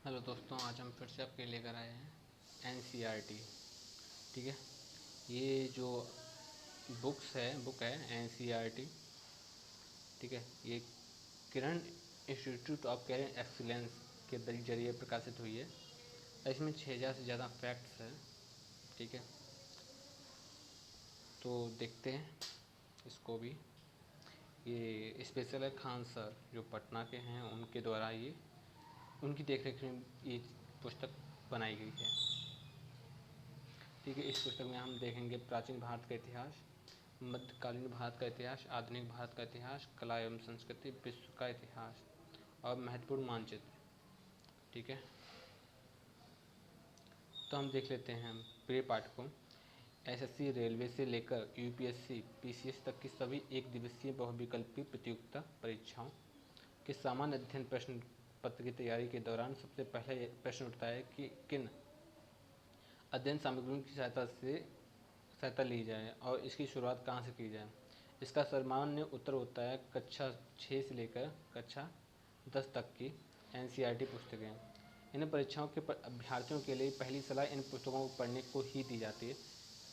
Hello दोस्तों, आज हम फिर से आपके लिए लेकर आए हैं एनसीईआरटी। ठीक है, ये जो बुक है एनसीईआरटी। ठीक है, ये किरण इंस्टीट्यूट ऑफ कैरियर एक्सीलेंस के जरिए प्रकाशित हुई है। इसमें 6000 से ज़्यादा फैक्ट्स हैं। ठीक है, तो देखते हैं इसको भी। ये स्पेशल है खान सर जो पटना के हैं, उनके द्वारा ये उनकी देखरेख में ये पुस्तक बनाई गई है। ठीक है, इस पुस्तक में हम देखेंगे प्राचीन भारत का इतिहास, मध्यकालीन भारत का इतिहास, आधुनिक भारत का इतिहास, कला एवं संस्कृति, विश्व का इतिहास और महत्वपूर्ण मानचित्र। ठीक है, तो हम देख लेते हैं प्रिय पाठकों। एसएससी, रेलवे से लेकर यूपीएससी, पीसीएस तक की सभी एक दिवसीय बहुविकल्पी प्रतियोगिता परीक्षाओं के सामान्य अध्ययन प्रश्न पत्र की तैयारी के दौरान सबसे पहले प्रश्न उठता है कि किन अध्ययन सामग्रियों की सहायता ली जाए और इसकी शुरुआत कहाँ से की जाए। इसका सामान्य उत्तर होता है कक्षा 6 से लेकर कक्षा 10 तक की एनसीईआरटी पुस्तकें। इन परीक्षाओं के अभ्यर्थियों के लिए पहली सलाह इन पुस्तकों को पढ़ने को ही दी जाती है,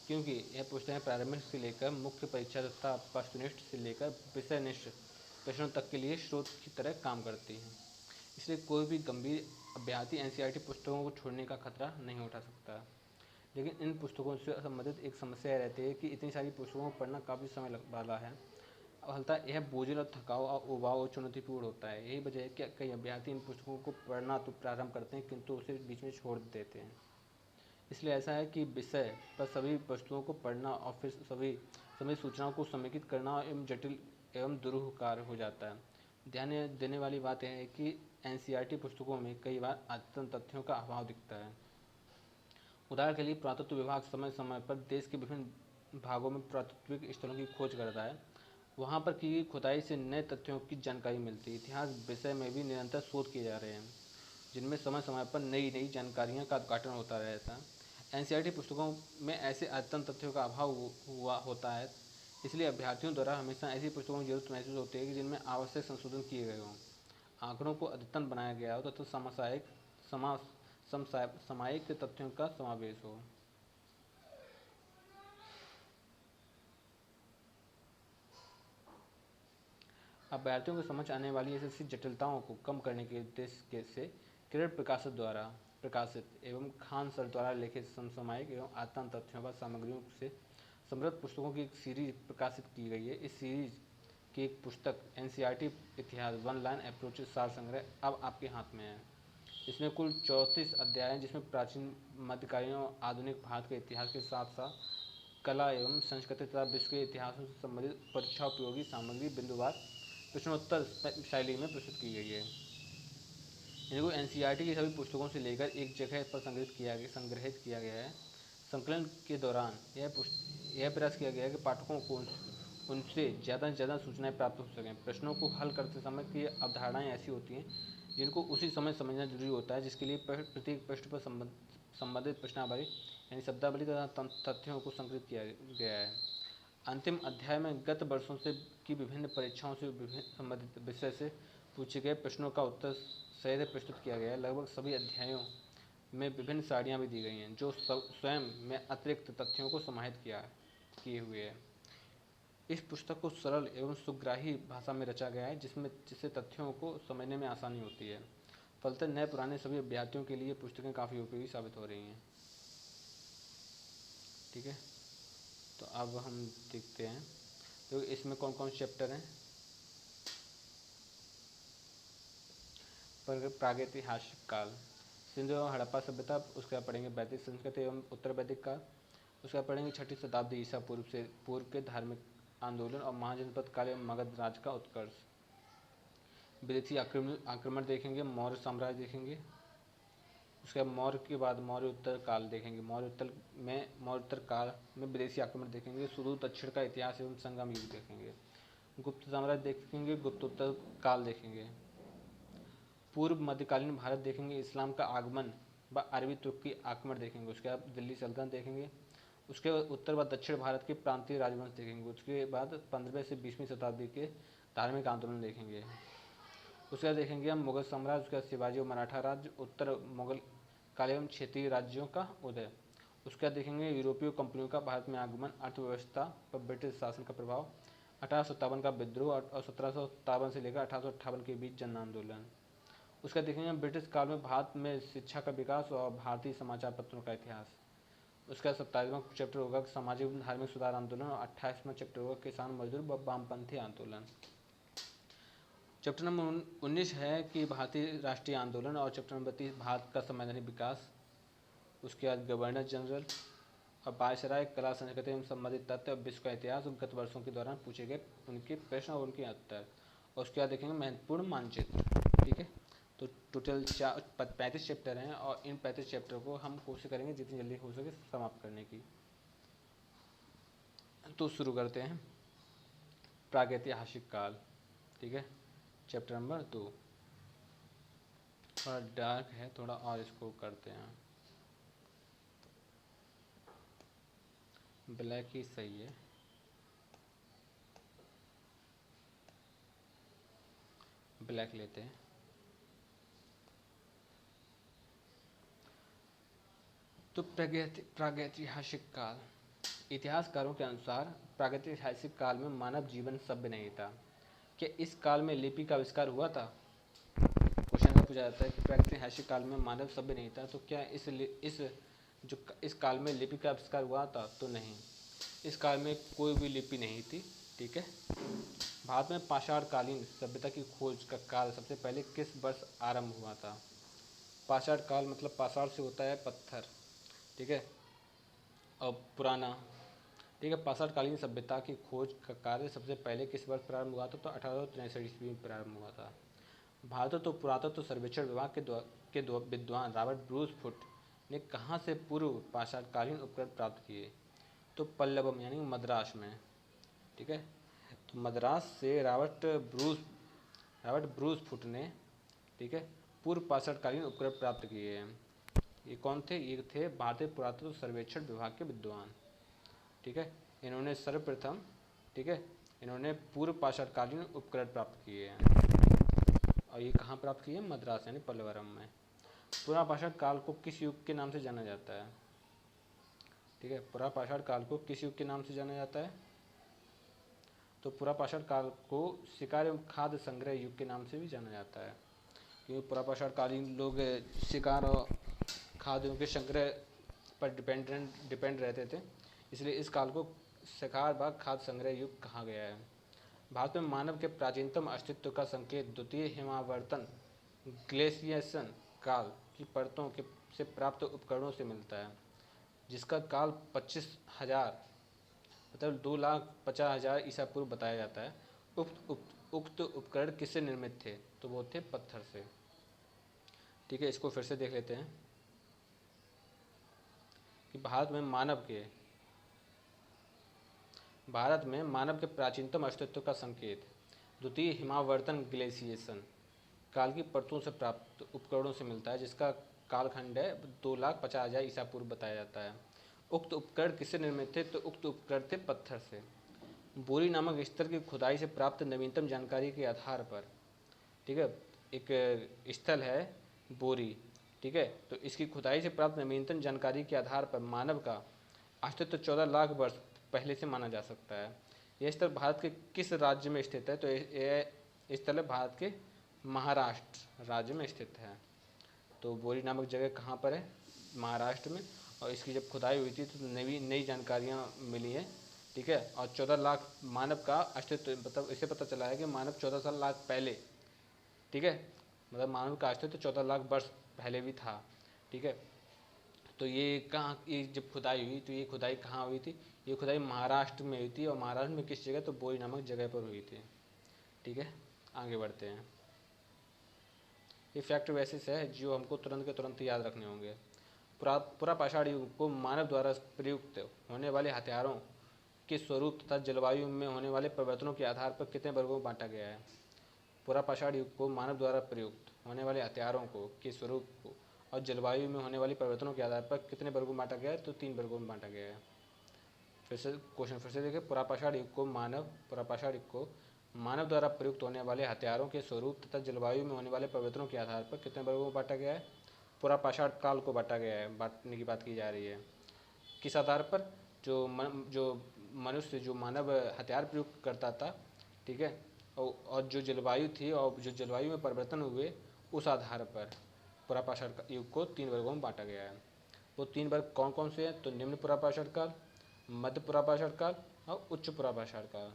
क्योंकि यह पुस्तकें प्रारंभिक से लेकर मुख्य परीक्षा तथा वस्तुनिष्ठ से लेकर विषयनिष्ठ प्रश्नों तक के लिए स्रोत की तरह काम करती हैं। इसलिए कोई भी गंभीर अभ्यर्थी एनसीईआरटी पुस्तकों को छोड़ने का खतरा नहीं उठा सकता। लेकिन इन पुस्तकों से संबंधित एक समस्या रहती है कि इतनी सारी पुस्तकों को पढ़ना काफ़ी समय लग वाला है। फलतः यह बोझिल और थकाऊ और उबाऊ और चुनौतीपूर्ण होता है। यही वजह है कि कई अभ्यर्थी इन पुस्तकों को पढ़ना तो प्रारंभ करते हैं, किंतु उसे बीच में छोड़ देते हैं। इसलिए ऐसा है कि विषय पर सभी पुस्तकों को पढ़ना और फिर सभी सूचनाओं को समेकित करना एवं जटिल एवं दुरूह कार्य हो जाता है। ध्यान देने वाली बात यह है कि एनसीईआरटी पुस्तकों में कई बार अद्यतन तथ्यों का अभाव दिखता है। उदाहरण के लिए पुरातत्व विभाग समय समय पर देश के विभिन्न भागों में पुरातात्विक स्थलों की खोज करता है। वहाँ पर की गई खुदाई से नए तथ्यों की जानकारी मिलती है। इतिहास विषय में भी निरंतर शोध किए जा रहे हैं, जिनमें समय समय पर नई नई जानकारियों का उद्घाटन होता रहता है। एनसीईआरटी पुस्तकों में ऐसे अद्यतन तथ्यों का अभाव हुआ होता है। इसलिए अभ्यर्थियों द्वारा हमेशा ऐसी पुस्तकों की जरूरत महसूस होती है कि जिनमें आवश्यक संशोधन किए गए हों, आंकड़ों को अद्यतन बनाया गया हो तथा समसामयिक तथ्यों का समावेश हो। अभ्यर्थियों को समझ आने वाली ऐसी जटिलताओं को कम करने के उद्देश्य से किरण प्रकाशक द्वारा प्रकाशित एवं खान सर द्वारा लिखित समसामयिक एवं अद्यतन तथ्यों व सामग्रियों से समृद्ध पुस्तकों की एक सीरीज प्रकाशित की गई है। इस सीरीज की एक पुस्तक एनसीईआरटी इतिहास वन लाइन अप्रोचेस सार संग्रह अब आपके हाथ में है। इसमें कुल 34 अध्याय हैं, जिसमें प्राचीन, मध्यकालीन और आधुनिक भारत के इतिहास के साथ साथ कला एवं संस्कृति तथा विश्व के इतिहासों से संबंधित परीक्षा उपयोगी सामग्री बिंदुवार प्रश्नोत्तर शैली में प्रस्तुत की गई है। इनको एनसीईआरटी की सभी पुस्तकों से लेकर एक जगह पर संग्रहित किया गया है। संकलन के दौरान यह प्रयास किया गया है कि पाठकों को उनसे ज़्यादा से ज़्यादा सूचनाएं प्राप्त हो सकें। प्रश्नों को हल करते समय की अवधारणाएं ऐसी होती हैं जिनको उसी समय समझना जरूरी होता है, जिसके लिए प्रत्येक पृष्ठ पर संबंधित प्रश्नावली यानी शब्दावली तथा तथ्यों को संकलित किया गया है। अंतिम अध्याय में गत वर्षों से की विभिन्न परीक्षाओं से संबंधित विषय से पूछे गए प्रश्नों का उत्तर सहित प्रस्तुत किया गया है। लगभग सभी अध्यायों में विभिन्न साड़ियाँ भी दी गई हैं, जो स्वयं में अतिरिक्त तथ्यों को समाहित किए हुए है। इस पुस्तक को सरल एवं सुग्राही भाषा में रचा गया है, जिससे तथ्यों को समझने में आसानी होती है। फलतः नए पुराने सभी अभ्यर्थियों के लिए पुस्तकें काफ़ी उपयोगी साबित हो रही हैं। ठीक है, तो अब हम देखते हैं तो इसमें कौन कौन चैप्टर हैं। प्रागैतिहासिक काल, सिंधु एवं हड़प्पा सभ्यता, उसका पढ़ेंगे वैदिक संस्कृति एवं उत्तर वैदिक काल, उसका पढ़ेंगे 6वीं शताब्दी ईसा पूर्व से पूर्व के धार्मिक आंदोलन और महाजनपद काल एवं मगध राज का उत्कर्ष। विदेशी आक्रमण देखेंगे, मौर्य साम्राज्य देखेंगे, उसके बाद मौर्य के बाद मौर्य उत्तर काल देखेंगे, मौर्य उत्तर काल में विदेशी आक्रमण देखेंगे, सुदूर दक्षिण का इतिहास एवं संगम युग देखेंगे, गुप्त साम्राज्य देखेंगे, गुप्त उत्तर काल देखेंगे, पूर्व मध्यकालीन भारत देखेंगे, इस्लाम का आगमन व अरबी तुर्की आक्रमण देखेंगे, उसके बाद दिल्ली सल्तनत देखेंगे, उसके बाद उत्तर व दक्षिण भारत के प्रांतीय राजवंश देखेंगे, उसके बाद 15वीं से 20वीं शताब्दी के धार्मिक आंदोलन देखेंगे, उसके बाद देखेंगे हम मुगल साम्राज्य, उसके बाद शिवाजी और मराठा राज्य, उत्तर मुगल काल एवं क्षेत्रीय राज्यों का उदय। उसके बाद देखेंगे यूरोपीय कंपनियों का भारत में आगमन, अर्थव्यवस्था पर ब्रिटिश शासन का प्रभाव, 1857 का विद्रोह और 1757 से लेकर 1858 के बीच जन आंदोलन। उसका देखेंगे हम ब्रिटिश काल में भारत में शिक्षा का विकास और भारतीय समाचार पत्रों का इतिहास। उसका 27वां चैप्टर होगा सामाजिक धार्मिक सुधार आंदोलन और 28वां चैप्टर होगा किसान मजदूर व वामपंथी आंदोलन। चैप्टर नंबर 19 है कि भारतीय राष्ट्रीय आंदोलन और चैप्टर नंबर 30 भारत का संवैधानिक विकास। उसके बाद गवर्नर जनरल और वायसराय, कला संस्कृति एवं संबंधित तथ्य और विश्व का इतिहास और गत वर्षों के दौरान पूछे गए उनके प्रश्न और उनके उत्तर। और उसके बाद देखेंगे महत्वपूर्ण मानचित्र। ठीक है, तो टोटल 35 चैप्टर हैं और इन 35 चैप्टर को हम कोशिश करेंगे जितनी जल्दी हो सके समाप्त करने की। तो शुरू करते हैं प्रागैतिहासिक काल। ठीक है, चैप्टर नंबर 2 थोड़ा डार्क है, थोड़ा और इसको करते हैं, ब्लैक ही सही है। ब्लैक लेते हैं। तो प्रागैतिहासिक काल, इतिहासकारों के अनुसार प्रागैतिहासिक काल में मानव जीवन सभ्य नहीं था। क्या इस काल में लिपि का आविष्कार हुआ था? क्वेश्चन का पूछा जाता है कि प्रागैतिहासिक काल में मानव सभ्य नहीं था, तो क्या इस काल में लिपि का आविष्कार हुआ था? तो नहीं, इस काल में कोई भी लिपि नहीं थी। ठीक है, भारत में पाषाणकालीन सभ्यता की खोज का काल सबसे पहले किस वर्ष आरंभ हुआ था? पाषाण काल मतलब पाषाण से होता है पत्थर। ठीक है, और पुराना। ठीक है, पाषाणकालीन सभ्यता की खोज का कार्य सबसे पहले किस वर्ष प्रारंभ हुआ था? तो 1863 ईस्वी में प्रारंभ हुआ था। भारत तो पुरातत्व सर्वेक्षण विभाग के विद्वान रॉबर्ट ब्रूस फुट ने कहाँ से पूर्व पाषाणकालीन उपकरण प्राप्त किए? तो पल्लवम यानी मद्रास में। ठीक है, तो मद्रास से रॉबर्ट ब्रूस फुट ने, ठीक है, पूर्व पाषाणकालीन उपकरण प्राप्त किए हैं। ये कौन थे? ये थे भारतीय पुरातत्व सर्वेक्षण विभाग के विद्वान। ठीक है, इन्होंने सर्वप्रथम, ठीक है, इन्होंने पूर्व पाषाणकालीन उपकरण प्राप्त किए हैं और ये कहाँ प्राप्त किए हैं? मद्रास यानी पल्लवरम में। पुरापाषाण काल को किस युग के नाम से जाना जाता है? ठीक है, पुरापाषाण काल को किस युग के नाम से जाना जाता है? तो पुरापाषाण काल को शिकार एवं खाद्य संग्रह युग के नाम से भी जाना जाता है, क्योंकि पुरापाषाणकालीन लोग शिकार और खाद्य के संग्रह पर डिपेंड रहते थे, इसलिए इस काल को शिकार व खाद्य संग्रह युग कहा गया है। भारत में मानव के प्राचीनतम अस्तित्व का संकेत द्वितीय हिमावर्तन ग्लेशियसन काल की परतों से प्राप्त उपकरणों से मिलता है, जिसका काल 25,000 मतलब 2,50,000 ईसा पूर्व बताया जाता है। उक्त उपकरण किससे निर्मित थे? तो वो थे पत्थर से। ठीक है, इसको फिर से देख लेते हैं कि भारत में मानव के प्राचीनतम अस्तित्व का संकेत द्वितीय हिमावर्तन ग्लेशिएशन काल की परतों से प्राप्त उपकरणों से मिलता है, जिसका कालखंड है 2,50,000 ईसा पूर्व बताया जाता है। उक्त उपकरण किससे निर्मित थे? तो उक्त उपकरण थे पत्थर से। बोरी नामक स्थल की खुदाई से प्राप्त नवीनतम जानकारी के आधार पर, ठीक है, एक स्थल है बोरी, ठीक है, तो इसकी खुदाई से प्राप्त नवीनतम जानकारी के आधार पर मानव का अस्तित्व 14 लाख वर्ष पहले से माना जा सकता है। यह स्थल भारत के किस राज्य में स्थित है? तो यह स्थल है भारत के महाराष्ट्र राज्य में स्थित है। तो बोरी नामक जगह कहाँ पर है? महाराष्ट्र में। और इसकी जब खुदाई हुई थी तो नई जानकारियाँ मिली हैं। ठीक है, और 14 लाख मानव का अस्तित्व, मतलब इससे पता चला है कि मानव 14 लाख पहले, ठीक है, मतलब मानव का अस्तित्व 14 लाख वर्ष पहले भी था। ठीक है, तो ये कहाँ, ये जब खुदाई हुई तो ये खुदाई कहाँ हुई थी? ये खुदाई महाराष्ट्र में हुई थी। और महाराष्ट्र में किस जगह? तो बोरी नामक जगह पर हुई थी। ठीक है, आगे बढ़ते हैं। ये फैक्ट बेसिस है जो हमको तुरंत के तुरंत याद रखने होंगे। पुरापाषाण युग को मानव द्वारा प्रयुक्त होने वाले हथियारों के स्वरूप तथा जलवायु में होने वाले परिवर्तनों के आधार पर कितने वर्गों में बांटा गया है? पुरापाषाण युग को मानव द्वारा प्रयुक्त होने वाले हथियारों को के स्वरूप को और जलवायु में होने वाले परिवर्तनों के आधार पर कितने वर्गों में बांटा गया है? तो 3 वर्गों में बांटा गया है। फिर से क्वेश्चन फिर से देखें, पुरापाषाण युग को मानव द्वारा प्रयुक्त होने वाले हथियारों के स्वरूप तथा जलवायु में होने वाले परिवर्तनों के आधार पर कितने वर्गों में बांटा गया है? पूरा पाषाण काल को बांटा गया है, बांटने की बात की जा रही है। किस आधार पर? जो मनुष्य जो मानव हथियार प्रयोग करता था, ठीक है, और जो जलवायु थी और जो जलवायु में परिवर्तन हुए उस आधार पर पुरापाषाण युग को 3 वर्गों में बांटा गया है। वो 3 वर्ग कौन कौन से हैं? तो निम्न पुरापाषाण काल, मध्य पुरापाषाण काल और उच्च पुरापाषाण काल।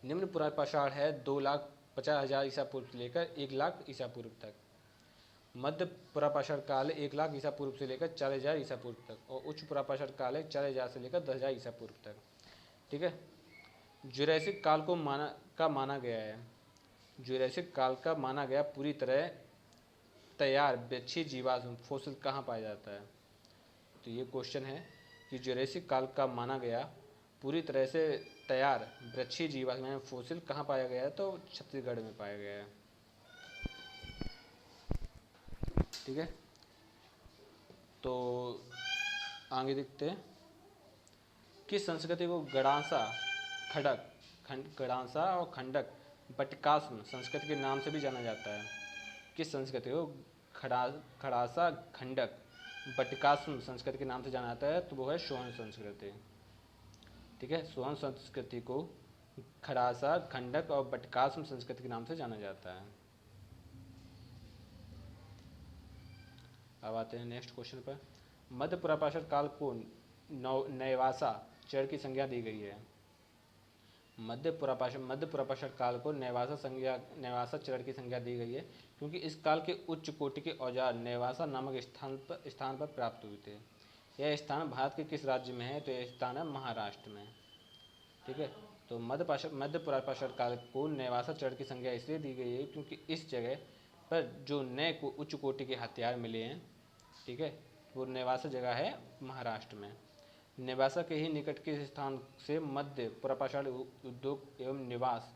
निम्न पुरापाषाण है 2,50,000 ईसा पूर्व से लेकर 1,00,000 ईसा पूर्व तक। मध्य पुरापाषाण काल 1,00,000 ईसा पूर्व से लेकर 40,000 ईसा पूर्व तक, और उच्च पुरापाषाण काल है 40,000 से लेकर 10,000 ईसा पूर्व तक। ठीक है। जुरैसिक काल को माना गया है। जुरैसिक काल का माना गया पूरी तरह तैयार वृक्षीय जीवाश्म फोसिल कहाँ पाया जाता है? तो ये क्वेश्चन है कि जुरैसिक काल का माना गया पूरी तरह से तैयार वृक्षीय जीवाश्म फोसिल कहाँ पाया गया है? तो छत्तीसगढ़ में पाया गया है। ठीक है, तो आगे देखते हैं। किस संस्कृति को गणासा और खंडक बटकास्म संस्कृति के नाम से भी जाना जाता है? किस संस्कृति को खड़ासा खंडक बटकास्म संस्कृति के नाम से जाना जाता है? तो वो है सोहन संस्कृति। ठीक है, सोहन संस्कृति को खड़ासा खंडक और बटकास्म संस्कृति के नाम से जाना जाता है। अब आते हैं नेक्स्ट क्वेश्चन पर। मध्य पुरापाषाण काल को नैवासा चरण की संज्ञा दी गई है। मध्य पुरापाषाण काल को नैवासा चरण की संज्ञा दी गई है क्योंकि इस काल के उच्च कोटि के औजार नैवासा नामक स्थान पर प्राप्त हुए थे। यह स्थान भारत के किस राज्य में है? तो यह स्थान है महाराष्ट्र में। ठीक है, तो मध्य पुरापाषाण काल को नैवासा चरण की संज्ञा इसलिए दी गई है क्योंकि इस जगह पर जो नए उच्च कोटि के हथियार मिले हैं, ठीक है, वो नेवासा जगह है महाराष्ट्र में। नेवासा के ही निकट के स्थान से मध्य पुरापाषाण उद्योग एवं निवास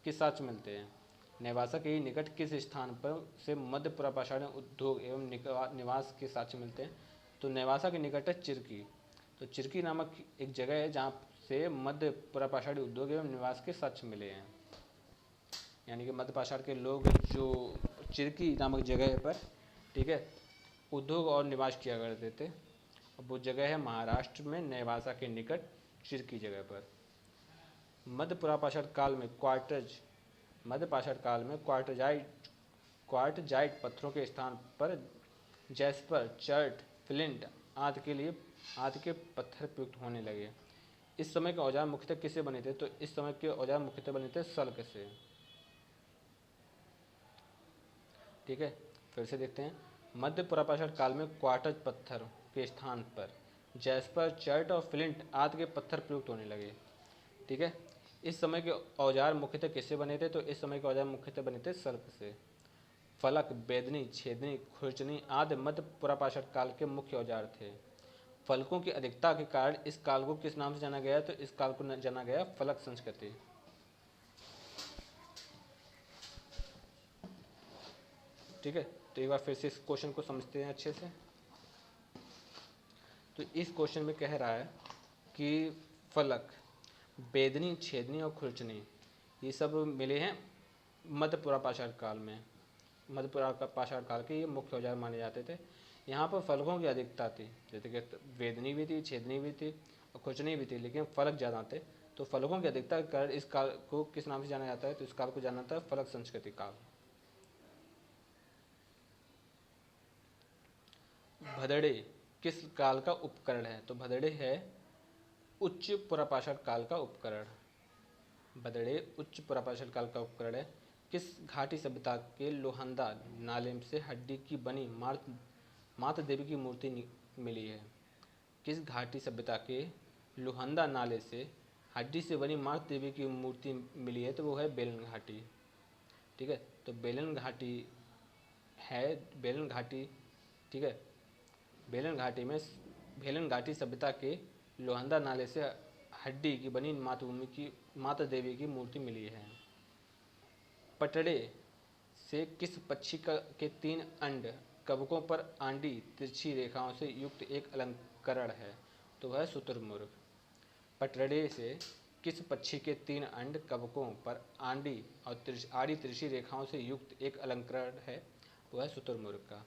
किस साक्ष्य मिलते हैं? नेवासा के ही निकट किस स्थान पर से मध्य पुरापाषाण उद्योग एवं निवास के साक्ष्य मिलते हैं? तो नेवासा के निकट है चिरकी। तो चिरकी नामक एक जगह है जहाँ से मध्य पुरापाषाण उद्योग एवं निवास के साक्ष्य मिले हैं। यानी कि मध्य पाषाण के लोग जो चिरकी नामक जगह पर, ठीक है, उद्योग और निवास किया करते थे। अब वो जगह है महाराष्ट्र में नेवासा के निकट चिरकी जगह पर। मध्य पुरापाषाण काल में क्वार्टजाइट पत्थरों के स्थान पर जैस्पर, चर्ट, फ्लिंट आदि के पत्थर प्रयुक्त होने लगे। इस समय के औजार मुख्यतः किससे बने थे? तो इस समय के औजार मुख्यतः बने थे सल्क से। ठीक है, फिर से देखते हैं। मध्य पुरापाषाण काल में क्वार्टज पत्थर के स्थान पर जैस्पर, चर्ट और फ्लिंट आदि के पत्थर प्रयुक्त होने लगे। ठीक है, इस समय के औजार मुख्यतः किससे बने थे? तो इस समय के औजार मुख्यतः बने थे सल्क से। फलक, बेदनी, छेदनी, खुरचनी आदि मध्य पुरापाषाण काल के मुख्य औजार थे। फलकों की अधिकता के कारण इस काल को किस नाम से जाना गया? तो इस काल को जाना गया फलक संस्कृति। ठीक है, तो एक बार फिर से इस क्वेश्चन को समझते हैं अच्छे से। तो इस क्वेश्चन में कह रहा है कि फलक, बेदनी, छेदनी और खुरचनी ये सब मिले हैं मध्य पुरापाषाण काल में। मध्य पुरापाषाण काल के ये मुख्य औजार माने जाते थे। यहाँ पर फलकों की अधिकता थी, जैसे कि बेदनी भी थी, छेदनी भी थी और खुरचनी भी थी, लेकिन फलक ज़्यादा थे। तो फलकों की अधिकता के कारण इस काल को किस नाम से जाना जाता है? तो इस काल को जाना जाता है फलक संस्कृति काल। भदड़े किस काल का उपकरण है? तो भदड़े है उच्च पुरापाषाण काल का उपकरण। भदड़े उच्च पुरापाषाण काल का उपकरण है। किस घाटी सभ्यता के लोहंदा नाले से हड्डी की बनी माता देवी की मूर्ति मिली है? किस घाटी सभ्यता के लोहंदा नाले से हड्डी से बनी माता देवी की मूर्ति मिली है? तो वो है बेलन घाटी। ठीक है, तो बेलन घाटी है, बेलन घाटी, ठीक है, भेलन घाटी सभ्यता के लोहंदा नाले से हड्डी की बनी माता देवी की मूर्ति मिली है। पटड़े से किस पक्षी के 3 अंड कवकों पर आंडी तिरछी रेखाओं से युक्त एक अलंकरण है? तो वह शुतुरमुर्ग। पटड़े से किस पक्षी के 3 अंड कवकों पर आड़ी तिरछी रेखाओं से युक्त एक अलंकरण है? वो है शुतुरमुर्ग का।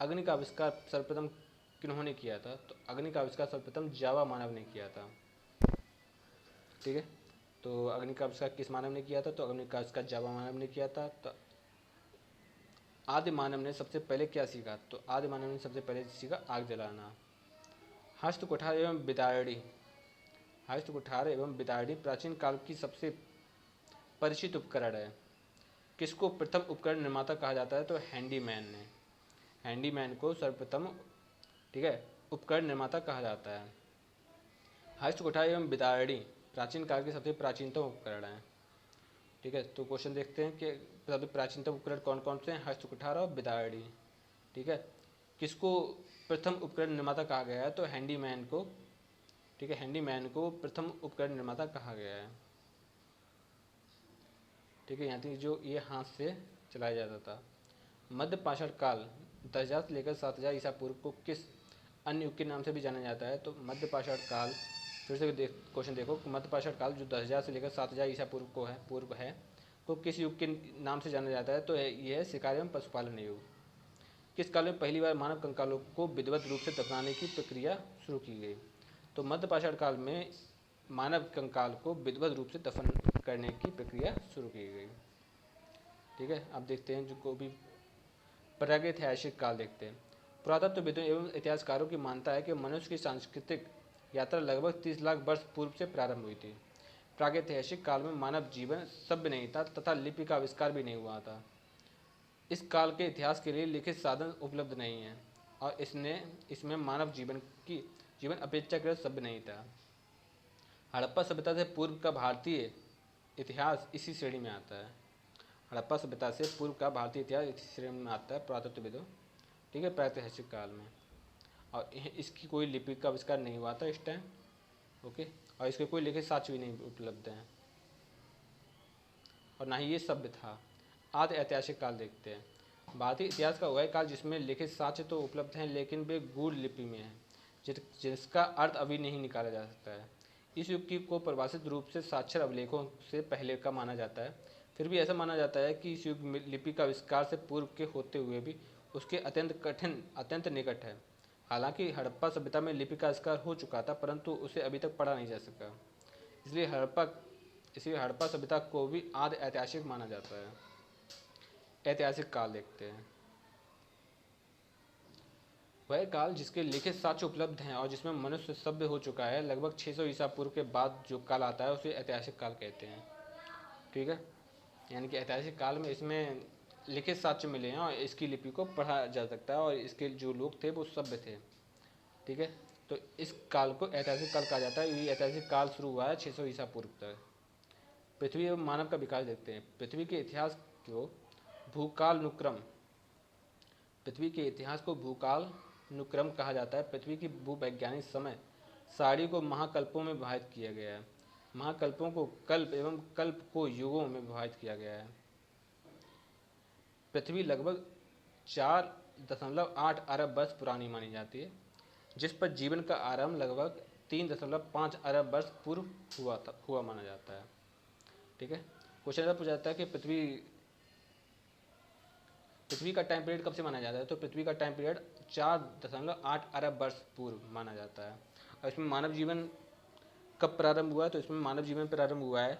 अग्नि का आविष्कार सर्वप्रथम किन्होंने किया था? तो अग्नि का आविष्कार सर्वप्रथम जावा मानव ने किया था। ठीक है, तो अग्नि का आविष्कार किस मानव ने किया था? तो अग्नि का आविष्कार जावा मानव ने किया था। तो आदि मानव ने सबसे पहले क्या सीखा? तो आदि मानव ने सबसे पहले सीखा आग जलाना। हस्त कुठार एवं बिताड़ी प्राचीन काल की सबसे परिचित उपकरण है। किसको प्रथम उपकरण निर्माता कहा जाता है? तो हैंडीमैन को सर्वप्रथम, ठीक है, उपकरण निर्माता कहा जाता है। हस्त कुठार एवं बिताड़ी प्राचीन काल के सबसे प्राचीनतम उपकरण हैं। ठीक है, तो क्वेश्चन देखते हैं कि सबसे प्राचीनतम उपकरण कौन कौन से हैं? हस्त कुठार और बिताड़ी। ठीक है, किसको प्रथम उपकरण निर्माता कहा गया है? तो हैंडीमैन को। ठीक है, हैंडीमैन को प्रथम उपकरण निर्माता कहा गया है। ठीक है, यहाँ तक जो ये हाथ से चलाया जाता था। मध्य पाषाण काल 10,000 से लेकर 7,000 ईसा पूर्व को किस अन्य युग के नाम से भी जाना जाता है? तो मध्य पाषाण काल, फिर से क्वेश्चन देखो, मध्य पाषाण काल जो 10,000 से लेकर 7,000 ईसा पूर्व है को किस युग के नाम से जाना जाता है? तो यह है शिकार एवं पशुपालन युग। किस काल में पहली बार मानव कंकालों को विधिवत रूप से दफनाने की प्रक्रिया शुरू की गई? तो मध्य पाषाण काल में मानव कंकाल को विधिवत रूप से दफन करने की प्रक्रिया शुरू की गई। ठीक है, अब देखते हैं जो को भी प्रागैतिहासिक काल देखते हैं। पुरातत्वविदों एवं इतिहासकारों की मानता है कि मनुष्य की सांस्कृतिक यात्रा लगभग 30 लाख वर्ष पूर्व से प्रारंभ हुई थी। प्रागैतिहासिक काल में मानव जीवन सभ्य नहीं था तथा लिपि का आविष्कार भी नहीं हुआ था। इस काल के इतिहास के लिए लिखित साधन उपलब्ध नहीं है और इसमें मानव जीवन अपेक्षाकृत सभ्य नहीं था। हड़प्पा सभ्यता से पूर्व का भारतीय इतिहास इसी श्रेणी में आता है। हड़प्पा सभ्यता से पूर्व का भारतीय इतिहास इसी श्रेणी में आता है पुरातत्वविदों। ठीक है, प्रागैतिहासिक काल में, और इसकी कोई लिपि का आविष्कार नहीं हुआ था इस टाइम। ओके, और इसके कोई लिखित साक्ष्य भी नहीं उपलब्ध हैं और ना ही ये सभ्य था। आदि ऐतिहासिक काल देखते हैं। भारतीय इतिहास का वह काल जिसमें लिखित साक्ष्य तो उपलब्ध हैं लेकिन वे गूढ़ लिपि में हैं, जिसका अर्थ अभी नहीं निकाला जा सकता है। इस युग को परिभाषित रूप से साक्षर अभिलेखों से पहले का माना जाता है। फिर भी ऐसा माना जाता है कि इस युग में लिपि का आविष्कार से पूर्व के होते हुए भी उसके अत्यंत निकट है। हालांकि हड़प्पा सभ्यता में लिपि का आविष्कार हो चुका था परंतु उसे अभी तक पढ़ा नहीं जा सका। इसलिए हड़प्पा सभ्यता को भी आदि ऐतिहासिक माना जाता है। ऐतिहासिक काल देखते हैं। वह काल जिसके लिखित साक्ष्य उपलब्ध हैं और जिसमें मनुष्य सभ्य हो चुका है, लगभग 600 ईसा पूर्व के बाद जो काल आता है उसे ऐतिहासिक काल कहते हैं। ठीक है, यानी कि ऐतिहासिक काल में इसमें लिखित साक्ष्य मिले हैं और इसकी लिपि को पढ़ा जा सकता है और इसके जो लोग थे वो सभ्य थे। ठीक है, तो इस काल को ऐतिहासिक काल कहा जाता है। ये ऐतिहासिक काल शुरू हुआ है 600 ईसा पूर्व तक। पृथ्वी एवं मानव का विकास देखते हैं। पृथ्वी के इतिहास को भूकालानुक्रम कहा जाता है। पृथ्वी की भूवैज्ञानिक समय सारणी को महाकल्पों में विभाजित किया गया है। महाकल्पों को कल्प एवं कल्प को युगों में विभाजित किया गया है। पृथ्वी लगभग 4.8 अरब वर्ष पुरानी मानी जाती है, जिस पर जीवन का आरंभ लगभग 3.5 अरब वर्ष पूर्व हुआ माना जाता है। ठीक है, क्वेश्चन ऐसा पूछा जाता है कि पृथ्वी का टाइम पीरियड कब से माना जाता है? तो पृथ्वी का टाइम पीरियड 4.8 अरब वर्ष पूर्व माना जाता है। और इसमें मानव जीवन कब प्रारंभ हुआ है? तो इसमें मानव जीवन प्रारंभ हुआ है,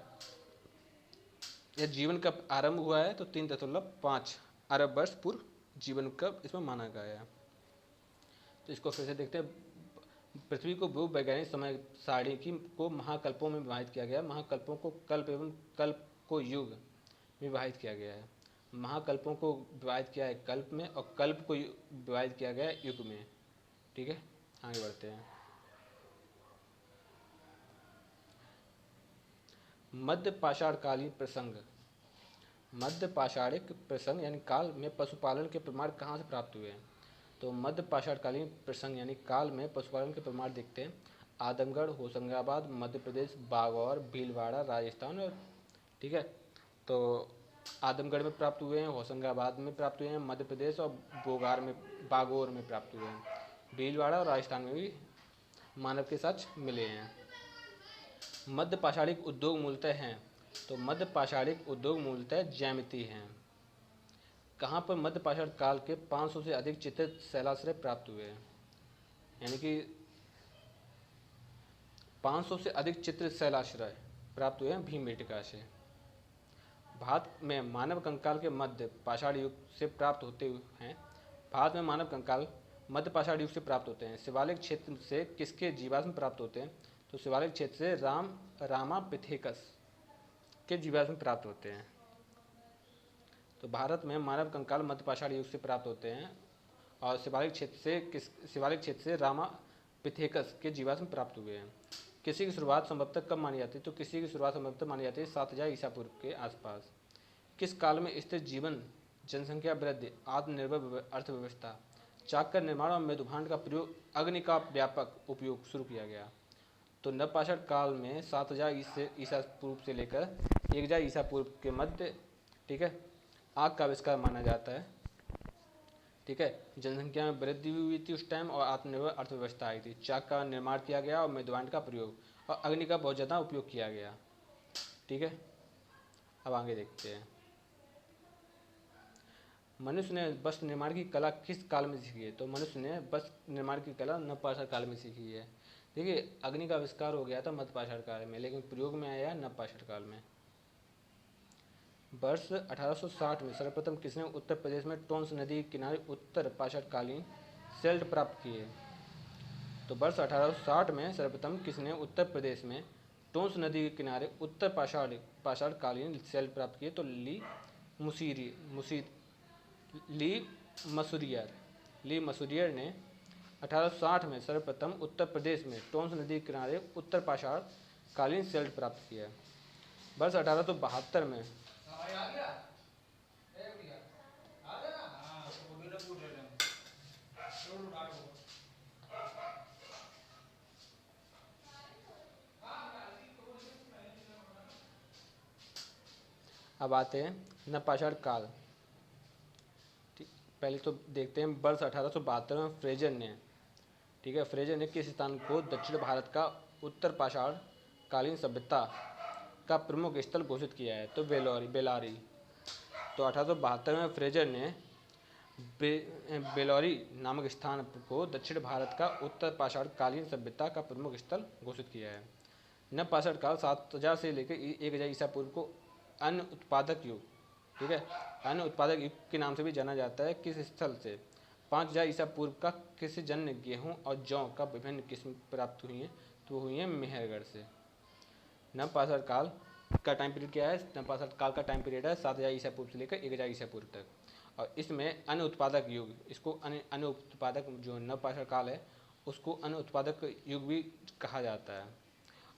या जीवन कब आरंभ हुआ है? तो 3.5 अरब वर्ष पूर्व जीवन कब इसमें माना गया है। तो इसको फिर से देखते हैं। पृथ्वी को भूवैज्ञानिक समय सारणी को महाकल्पों में विभाजित किया गया है। महाकल्पों को कल्प एवं कल्प को युग में विभाजित किया गया है। महाकल्पों को विभाजित किया है कल्प में और कल्प को विभाजित किया गया है युग में। ठीक है, आगे बढ़ते हैं। मध्य पाषाणकालीन प्रसंग। मध्य पाषाणिक प्रसंग यानी काल में पशुपालन के प्रमाण कहाँ से प्राप्त हुए हैं? तो मध्य पाषाणकालीन प्रसंग यानी काल में पशुपालन के प्रमाण देखते हैं। आदमगढ़, होशंगाबाद, मध्य प्रदेश, बागौर, भीलवाड़ा, राजस्थान। और ठीक है, तो आदमगढ़ में प्राप्त हुए हैं, होशंगाबाद में प्राप्त हुए हैं, मध्य प्रदेश और बागौर में प्राप्त हुए हैं। भीलवाड़ा और राजस्थान में भी मानव के साक्ष्य मिले हैं। मध्य पाषाणिक उद्योग मूलतः हैं, तो मध्य पाषाणिक उद्योग मूलतः ज्यामिति हैं। कहाँ पर मध्य पाषाण काल के 500 से अधिक चित्रित शैलाश्रय प्राप्त हुए हैं, यानी कि 500 से अधिक चित्रित शैलाश्रय प्राप्त हुए हैं भीमबेटका से। भारत में मानव कंकाल के मध्य पाषाण युग से प्राप्त होते हैं। भारत में मानव कंकाल मध्य पाषाण युग से प्राप्त होते हैं। शिवालिक क्षेत्र से किसके जीवाश्म प्राप्त होते हैं, तो शिवालिक क्षेत्र से रामापिथेकस के जीवाश्म प्राप्त होते हैं। तो भारत में मानव कंकाल मध्य पाषाण युग से प्राप्त होते हैं और शिवालिक क्षेत्र से रामापिथेकस के जीवाश्म प्राप्त हुए हैं। किसी की शुरुआत संभवतः कब मानी जाती है, तो किसी की शुरुआत संभवतः मानी जाती है 7000 ईसा पूर्व के आसपास। किस काल में स्थिर जीवन, जनसंख्या वृद्धि, आत्मनिर्भर अर्थव्यवस्था, चाक का निर्माण और मृदुभांड का प्रयोग, अग्नि का व्यापक उपयोग शुरू किया गया, तो नवपाषाण काल में 7000 ईसा पूर्व से लेकर 1000 ईसा पूर्व के मध्य, ठीक है, आग का आविष्कार माना जाता है। ठीक है, जनसंख्या में वृद्धि हुई थी उस टाइम और आत्मनिर्भर अर्थव्यवस्था आई थी। चाक का निर्माण किया गया और मृदुभांड का प्रयोग और अग्नि का बहुत ज़्यादा उपयोग किया गया। ठीक है, अब आगे देखते हैं। मनुष्य ने वस्त्र निर्माण की कला किस काल में सीखी है, तो मनुष्य ने वस्त्र निर्माण की कला नवपाषाण काल में सीखी है। देखिए, अग्नि का आविष्कार हो गया था मध्यपाषाण काल में, लेकिन प्रयोग में आया नवपाषाण काल में। वर्ष 1860 में सर्वप्रथम किसने उत्तर प्रदेश में टोंस नदी के किनारे उत्तर पाषाणकालीन शेल्ड प्राप्त किए, तो वर्ष 1860 में सर्वप्रथम किसने उत्तर प्रदेश में टोंस नदी के किनारे उत्तर पाषाणकालीन शेल्ड प्राप्त किए, तो ली मसूरियर ने 1860 में सर्वप्रथम उत्तर प्रदेश में टोंस नदी के किनारे उत्तर पाषाणकालीन शेल्ड प्राप्त किया। वर्ष 1872 में अब आते हैं नवपाषाण काल। पहले तो देखते हैं वर्ष 1872 में फ्रेजर ने, ठीक है, फ्रेजर ने किस स्थान को दक्षिण भारत का उत्तर पाषाण कालीन सभ्यता का प्रमुख स्थल घोषित किया है, तो बेलारी। तो 1872 में फ्रेजर ने बेलौरी नामक स्थान को दक्षिण भारत का उत्तर पाषाण कालीन सभ्यता का प्रमुख स्थल घोषित किया है। नवपाषाण काल 7000 से लेकर 1000 ईसा पूर्व को अन्न उत्पादक युग, ठीक है, अन्न उत्पादक युग के नाम से भी जाना जाता है। किस स्थल से 5000 ईसा पूर्व का कृषि जन्य गेहूं और जौ का विभिन्न किस्म प्राप्त हुई हैं, तो हुई हैं मेहरगढ़ से। नवपाषाण काल का टाइम पीरियड क्या है, नवपाषाण काल का टाइम पीरियड है 7000 ईसा पूर्व से लेकर 1000 ईसा पूर्व तक, और इसमें अन्न उत्पादक युग, इसको अन्न उत्पादक जो नवपाषाण काल है उसको अन्न उत्पादक युग भी कहा जाता है।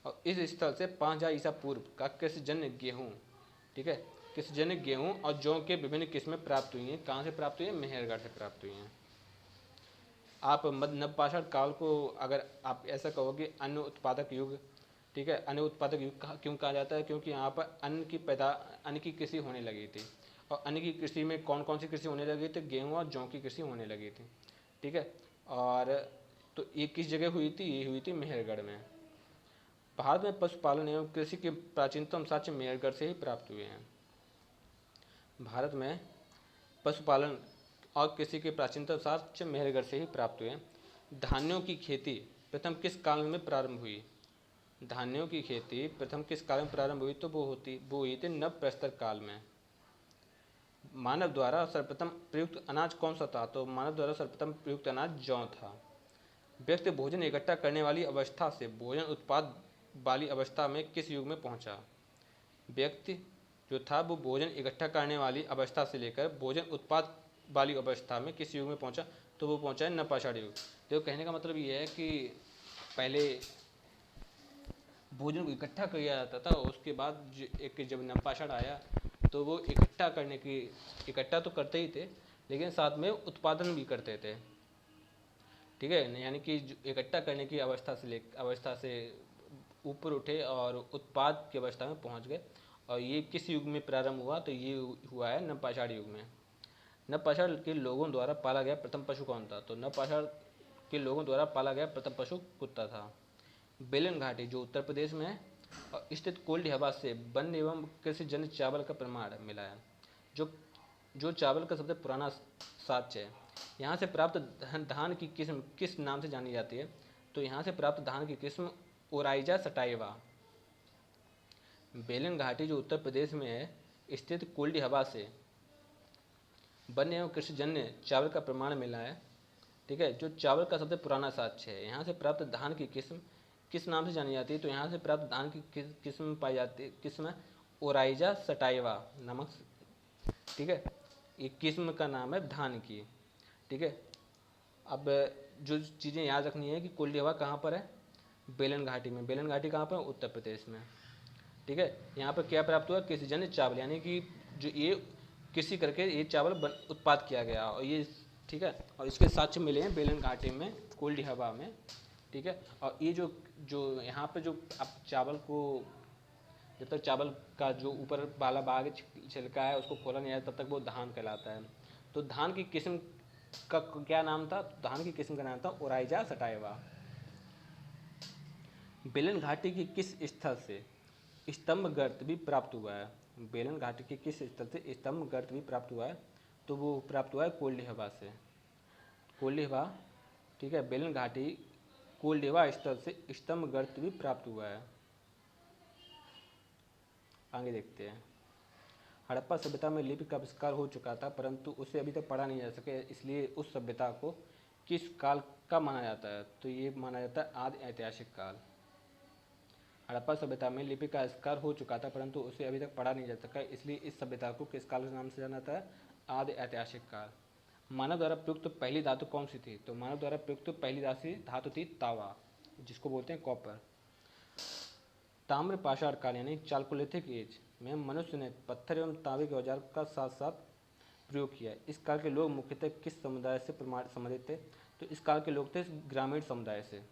और इस स्थल से 5000 ईसा पूर्व का कृषिजन्य गेहूँ, ठीक है, कृषिजन्य गेहूँ और जौ के विभिन्न किस्में प्राप्त हुई हैं। कहाँ से प्राप्त हुई हैं, मेहरगढ़ से प्राप्त हुई हैं। आप नवपाषाण काल को अगर आप ऐसा कहोगे अन्न उत्पादक युग, ठीक है, अन्न उत्पादक युग क्यों कहा जाता है, क्योंकि यहाँ पर अन्न की कृषि होने लगी थी। और अन्न की कृषि में कौन कौन सी कृषि होने लगी थी, गेहूँ और जौ की कृषि होने लगी थी, ठीक है। और तो ये किस जगह हुई थी, ये हुई थी मेहरगढ़ में। भारत में पशुपालन एवं कृषि के प्राचीनतम साक्ष्य मेहरगढ़ से ही प्राप्त हुए हैं। भारत में पशुपालन और कृषि के प्राचीनतम साक्ष्य मेहरगढ़ से ही प्राप्त हुए हैं। धान्यों की खेती प्रथम किस काल में प्रारंभ हुई, धान्यों की खेती प्रथम किस काल में प्रारंभ हुई, तो वो हुई थी नवप्रस्तर काल में। मानव द्वारा सर्वप्रथम प्रयुक्त अनाज कौन सा था, तो मानव द्वारा सर्वप्रथम प्रयुक्त अनाज जौ था। व्यक्ति भोजन इकट्ठा करने वाली अवस्था से भोजन उत्पाद वाली अवस्था में किस युग में पहुंचा, व्यक्ति जो था वो भोजन इकट्ठा करने वाली अवस्था से लेकर भोजन उत्पाद वाली अवस्था में किस युग में पहुंचा, तो वो पहुंचा है नवपाषाण युग। तो कहने का मतलब ये है कि पहले भोजन को इकट्ठा किया जाता था, उसके बाद जब नवपाषाण आया तो वो इकट्ठा तो करते ही थे, लेकिन साथ में उत्पादन भी करते थे, ठीक है, यानी कि इकट्ठा करने की अवस्था से ऊपर उठे और उत्पाद की अवस्था में पहुंच गए। और ये किस युग में प्रारंभ हुआ, तो ये हुआ है नवपाषाण युग में। नवपाषाण के लोगों द्वारा पाला गया प्रथम पशु कौन था, तो नवपाषाण के लोगों द्वारा पाला गया प्रथम पशु कुत्ता था। बेलन घाटी जो उत्तर प्रदेश में है और स्थित कोल्ड हवा से वन एवं कृषि जन्य चावल का प्रमाण मिला है। जो जो चावल का सबसे पुराना साक्ष्य है। यहाँ से प्राप्त धान की किस्म किस नाम से जानी जाती है? तो यहाँ से प्राप्त धान की किस्म ओराइजा सटाइवा। बेलन घाटी जो उत्तर प्रदेश में है स्थित कोल्ड हवा से वन एवं कृषिजन्य चावल का प्रमाण मिला है। ठीक है, जो चावल का सबसे पुराना साक्ष्य है। यहाँ से प्राप्त धान की किस्म किस नाम से जानी जाती है? तो यहाँ से प्राप्त धान की किस्म पाई जाती है, किस्म ओराइजा सटाइवा नामक। ठीक है, ये किस्म का नाम है धान की। ठीक है, अब जो चीज़ें याद रखनी है कि कोल्ड हवा कहाँ पर है? बेलन घाटी में। बेलन घाटी कहाँ पर? उत्तर प्रदेश में। ठीक है, यहाँ पर क्या प्राप्त हुआ? कृषिजन्य चावल, यानी कि जो ये कृषि करके ये चावल उत्पाद किया गया और ये, ठीक है, और इसके साक्ष्य मिले हैं बेलन घाटी में, कोल्ड हवा में। ठीक है, और ये जो जो यहाँ पे जो आप चावल को, जब तक चावल का जो ऊपर वाला भाग छिलका है उसको खोला नहीं जाए तब तक वो धान कहलाता है। तो धान की किस्म का क्या नाम था? धान की किस्म का नाम था ओराइजा सटाइवा। बेलन घाटी की किस स्थल से स्तंभ गर्त भी प्राप्त हुआ है? बेलन घाटी के किस स्थल से स्तंभ गर्त भी प्राप्त हुआ है? तो वो प्राप्त हुआ है कोल्ड हवा से। कोल्ड हवा, ठीक है, बेलन घाटी कोल्ड हवा स्थल से स्तंभ गर्त भी प्राप्त हुआ है। आगे देखते हैं। हड़प्पा सभ्यता में लिपि का आविष्कार हो चुका था परंतु उसे अभी तक पढ़ा नहीं जा सके, इसलिए उस सभ्यता को किस काल का माना जाता है? तो ये माना जाता है आदि ऐतिहासिक काल। हड़प्पा सभ्यता में लिपि का आविष्कार हो चुका था परंतु उसे अभी तक पढ़ा नहीं जा सका, इसलिए इस सभ्यता को किस काल के नाम से जाना जाता है? आदि ऐतिहासिक काल। मानव द्वारा प्रयुक्त पहली धातु कौन सी थी? तो मानव द्वारा प्रयुक्त पहली धातु थी तावा, जिसको बोलते हैं कॉपर। ताम्र पाषाण काल यानी चाल्कोलिथिक एज में मनुष्य ने पत्थर एवं तांबे के औजार का साथ साथ प्रयोग किया। इस काल के लोग मुख्यतः किस समुदाय से संबंधित थे? तो इस काल के लोग थे ग्रामीण समुदाय से।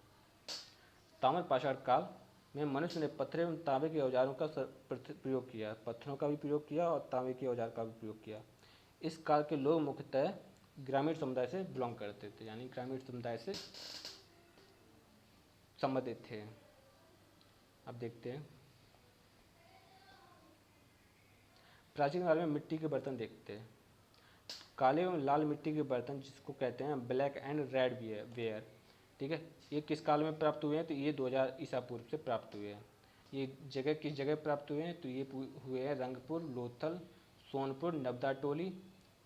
ताम्र पाषाण काल में मनुष्य ने पत्थर एवं तांबे के औजारों का प्रयोग किया, पत्थरों का भी प्रयोग किया और तांबे के औजार का भी प्रयोग किया। इस काल के लोग मुख्यतः ग्रामीण समुदाय से बिलोंग करते थे, यानी ग्रामीण समुदाय से संबंधित थे। अब देखते हैं प्राचीन काल में मिट्टी के बर्तन देखते हैं। काले एवं लाल मिट्टी के बर्तन जिसको कहते हैं ब्लैक एंड रेड वेयर, ठीक है, ये किस काल में प्राप्त हुए हैं? तो ये 2000 ईसा पूर्व से प्राप्त हुए हैं। ये जगह किस जगह प्राप्त हुए हैं? तो ये हुए हैं रंगपुर, लोथल, सोनपुर, नवदा टोली,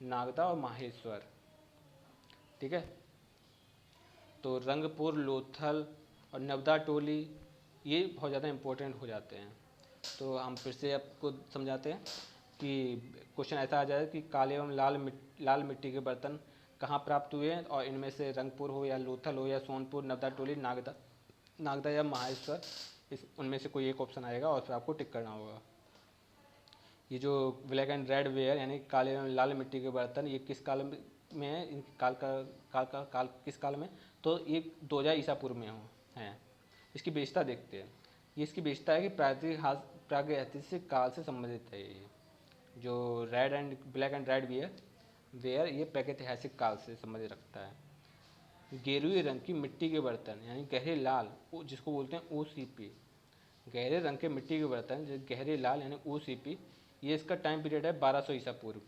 नागदा और माहेश्वर। ठीक है, तो रंगपुर, लोथल और नवदा टोली ये बहुत ज़्यादा इम्पोर्टेंट हो जाते हैं। तो हम फिर से आपको समझाते हैं कि क्वेश्चन ऐसा आ जाए कि काले एवं लाल मिट्टी के बर्तन कहाँ प्राप्त हुए हैं और इनमें से रंगपुर हो या लोथल हो या सोनपुर, नवदा टोली, नागदा या माहेश्वर, इस उनमें से कोई एक ऑप्शन आएगा और फिर आपको टिक करना होगा। ये जो ब्लैक एंड रेड वेयर यानी काले एवं लाल मिट्टी के बर्तन ये किस काल में है? इन काल किस काल में? तो ये 2000 ईसा पूर्व में है। इसकी विशेषता देखते हैं। ये इसकी विशेषता है कि प्रागैतिहासिक काल से संबंधित है। ये जो ब्लैक एंड रेड वेयर ये प्रागैतिहासिक काल से संबंधित रखता है। गेरुए रंग की मिट्टी के बर्तन यानी गहरे लाल, जिसको बोलते हैं OCP, गहरे रंग के मिट्टी के बर्तन जो गहरे लाल यानी OCP, ये इसका टाइम पीरियड है 1200 ईसा पूर्व।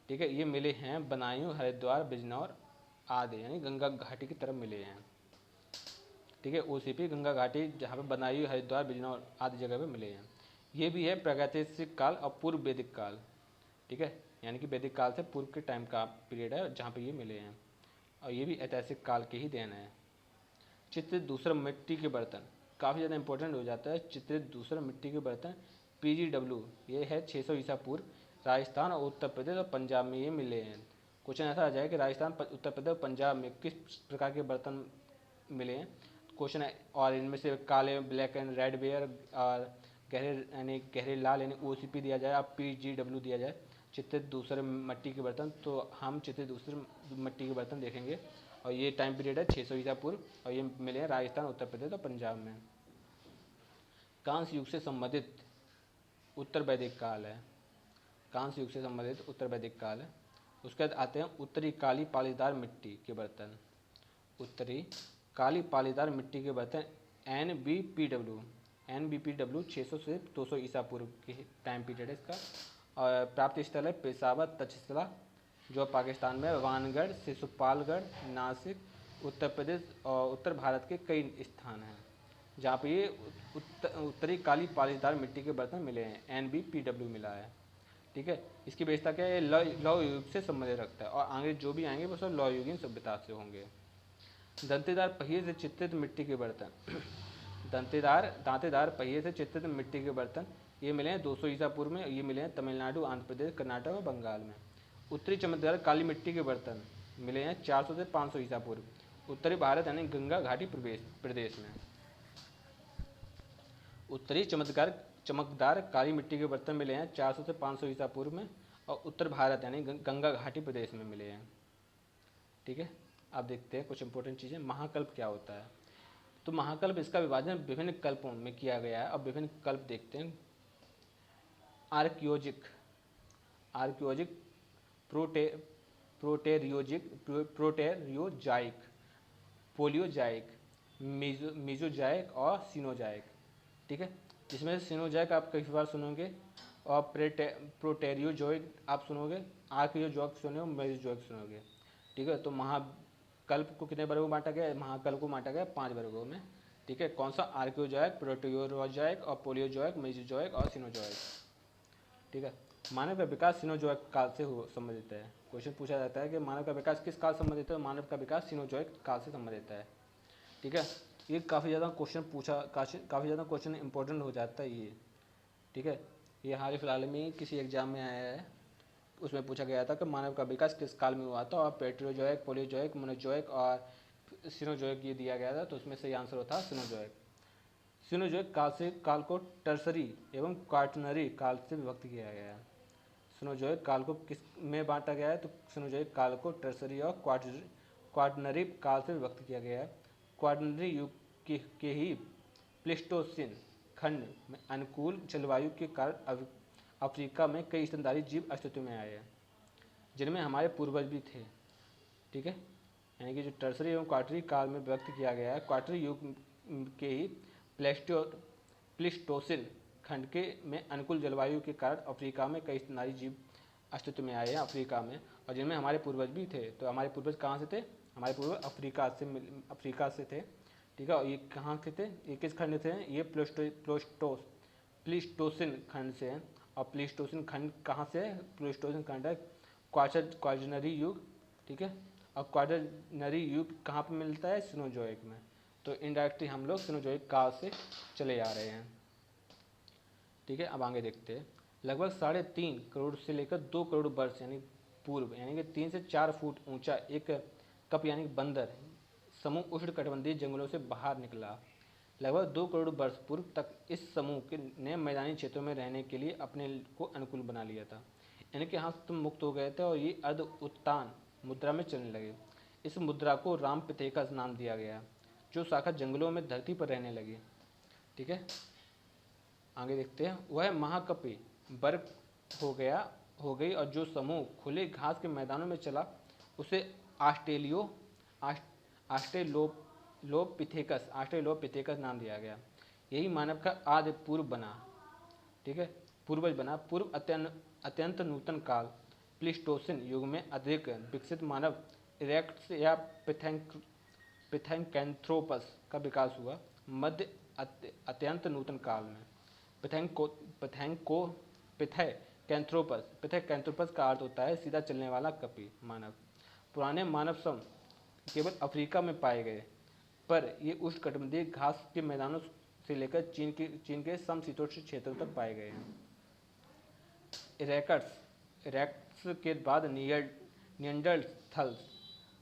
ठीक है, ये मिले हैं बदायूं, हरिद्वार, बिजनौर आदि यानी गंगा घाटी की तरफ मिले हैं। ठीक है, OCP गंगा घाटी जहाँ पे बदायूं, हरिद्वार, बिजनौर आदि जगह पे मिले हैं। ये भी है प्रागैतिहासिक काल और पूर्व वैदिक काल। ठीक है, यानी कि वैदिक काल से पूर्व के टाइम का पीरियड है जहाँ पे ये मिले हैं और ये भी ऐतिहासिक काल के ही देन है। चित्रित दूसरा मिट्टी के बर्तन काफ़ी ज़्यादा इंपॉर्टेंट हो जाता है। चित्रित दूसरा मिट्टी के बर्तन PGW ये है 600 ईसा पूर्व, राजस्थान और उत्तर प्रदेश और पंजाब में ये मिले हैं। क्वेश्चन ऐसा आ जाए कि राजस्थान, उत्तर प्रदेश और पंजाब में किस प्रकार के बर्तन मिले हैं? क्वेश्चन है, और इनमें से काले, ब्लैक एंड रेड वेयर और गहरे लाल यानी OCP दिया जाए और PGW दिया जाए, चित्रित दूसरे मिट्टी के बर्तन। तो हम चित्रित दूसरे मिट्टी के बर्तन देखेंगे और ये टाइम पीरियड है 600 ईसा पूर्व और ये मिले हैं राजस्थान, उत्तर प्रदेश और पंजाब में। कांस्य युग से संबंधित उत्तर वैदिक काल है। कांस्य युग से संबंधित उत्तर वैदिक काल है। उसके बाद आते हैं उत्तरी काली पालीदार मिट्टी के बर्तन। उत्तरी काली पालीदार मिट्टी के बर्तन NBPW NBPW 600 से 200 ईसा पूर्व के टाइम पीरियड है इसका। और प्राप्ति स्थल है पेशावर, तक्षशिला जो पाकिस्तान में, वानगढ़, शिशुपालगढ़, नासिक, उत्तर प्रदेश और उत्तर भारत के कई स्थान हैं जहाँ पे ये उत्तरी काली पालीदार मिट्टी के बर्तन मिले हैं। NBPW मिला है। ठीक है, इसकी विशेषता क्या है, लौह युग से संबंधित रखता है और आगे जो भी आएंगे वो सब लौह युगीन सभ्यता से होंगे। दंतेदार पहिए से चित्रित मिट्टी के बर्तन दांतेदार पहिए से चित्रित मिट्टी के बर्तन ये मिले हैं 200 ईसा पूर्व में। ये मिले हैं तमिलनाडु, आंध्र प्रदेश, कर्नाटक और बंगाल में। उत्तरी चमकदार काली मिट्टी के बर्तन मिले हैं 400 से 500 ईसा पूर्व उत्तरी भारत यानी गंगा घाटी प्रदेश में। उत्तरी चमकदार काली मिट्टी के बर्तन मिले हैं 400 से 500 ईसा पूर्व में और उत्तर भारत यानी गंगा घाटी प्रदेश में मिले हैं। ठीक है, अब देखते हैं कुछ इंपॉर्टेंट चीज़ें। महाकल्प क्या होता है? तो महाकल्प, इसका विभाजन विभिन्न कल्पों में किया गया है। अब विभिन्न कल्प देखते हैं। आर्कियोजिक, प्रोटेरियोजाइक, पोलियोजाइक, मीजोजाइक और सीनोजाइक। ठीक है, इसमें से सीनोजाइक आप कई बार सुनोगे और प्रोटेरियोजोइक आप सुनोगे, आर्कियोजोइक सुनोगे, मेजोजोइक सुनोगे। ठीक है, तो महाकल्प को कितने वर्गों में बांटा गया है? महाकल्प को बांटा गया 5 वर्गों में। ठीक है, कौन सा? आर्कियोजोइक, प्रोटेरियोजाइक और पोलियोजोइक, मेजोजोइक और सीनोजोइक। ठीक है, मानव का विकास सीनोजोइक काल से संबंधित है। क्वेश्चन पूछा जाता है कि मानव का विकास किस काल से संबंधित है? मानव का विकास सीनोजोइक काल से संबंधित है। ठीक है, ये काफ़ी ज़्यादा क्वेश्चन इंपॉर्टेंट हो जाता है ये। ठीक है, ये हाल ही फिलहाल में किसी एग्जाम में आया है, उसमें पूछा गया था कि मानव का विकास किस काल में हुआ था और पेट्रोजोइक, पोलियोजोइक, मोनोजोइक और सीनोजोइक ये दिया गया था, तो उसमें सही आंसर होता है सीनोजोइक। सीनोजोइक काल को टर्सरी एवं क्वाटरनरी काल से विभक्त किया गया है। सीनोजोइक काल को किस में बांटा गया है? तो सीनोजोइक काल को टर्सरी और क्वाटरनरी काल से विभक्त किया गया है। क्वाटरनरी युग के ही प्लेस्टोसिन खंड में अनुकूल जलवायु के कारण अफ्रीका में कई स्तनधारी जीव अस्तित्व में आए हैं जिनमें हमारे पूर्वज भी थे। ठीक है, यानी कि जो टर्सरी एवं क्वाटरनरी काल में व्यक्त किया गया है, क्वाटरनरी युग के ही प्लेस्टोसिन खंड के में अनुकूल जलवायु के कारण अफ्रीका में कई स्तनधारी जीव अस्तित्व में आए हैं अफ्रीका में, और जिनमें हमारे पूर्वज भी थे। तो हमारे पूर्वज कहाँ से थे? हमारे पूर्वज अफ्रीका से थे। ठीक है, और ये कहाँ के थे? ये किस खंड से हैं? ये प्लीस्टोसिन खंड से हैं। और प्लीस्टोसिन खंड कहाँ से है? प्लीस्टोसिन खंड है क्वाटरनरी युग। ठीक है, और क्वाटरनरी युग कहाँ पर मिलता है? सीनोजोइक में। तो इनडायरेक्टली हम लोग सीनोजोइक काल से चले आ रहे हैं। ठीक है, अब आगे देखते हैं। लगभग 3.5 करोड़ से लेकर 2 करोड़ वर्ष यानी पूर्व, यानी कि 3 से 4 फुट ऊंचा एक कप यानी बंदर समूह उष्णकटिबंधीय जंगलों से बाहर निकला। लगभग 2 करोड़ वर्ष पूर्व तक इस समूह ने मैदानी क्षेत्रों में रहने के लिए अपने को अनुकूल बना लिया था। इनके हाथ तुम मुक्त हो गए थे और ये अर्ध उत्तान मुद्रा में चलने लगे। इस मुद्रा को राम पिथेकस नाम दिया गया, जो शाखा जंगलों में धरती पर रहने लगी। ठीक है, आगे देखते हैं। वह महाकपि बर्फ हो गई और जो समूह खुले घास के मैदानों में चला उसे ऑस्ट्रेलोपिथेकस नाम दिया गया। यही मानव का आदि पूर्व बना। ठीक है, पूर्वज बना। पूर्व अत्यंत नूतन काल प्लीस्टोसिन युग में अधिक विकसित मानव इरेक्टस या पिथैंकैंथ्रोपस का विकास हुआ। मध्य अत्यंत नूतन काल में पिथैंकैंथ्रोपस का अर्थ होता है सीधा चलने वाला कपि मानव। पुराने मानव सम केवल अफ्रीका में पाए गए, पर ये उष्णकटिबंधीय घास के मैदानों से लेकर चीन के समशीतोष्ण क्षेत्रों तक पाए गए हैं। इरेक्टस के बाद निएंडरथल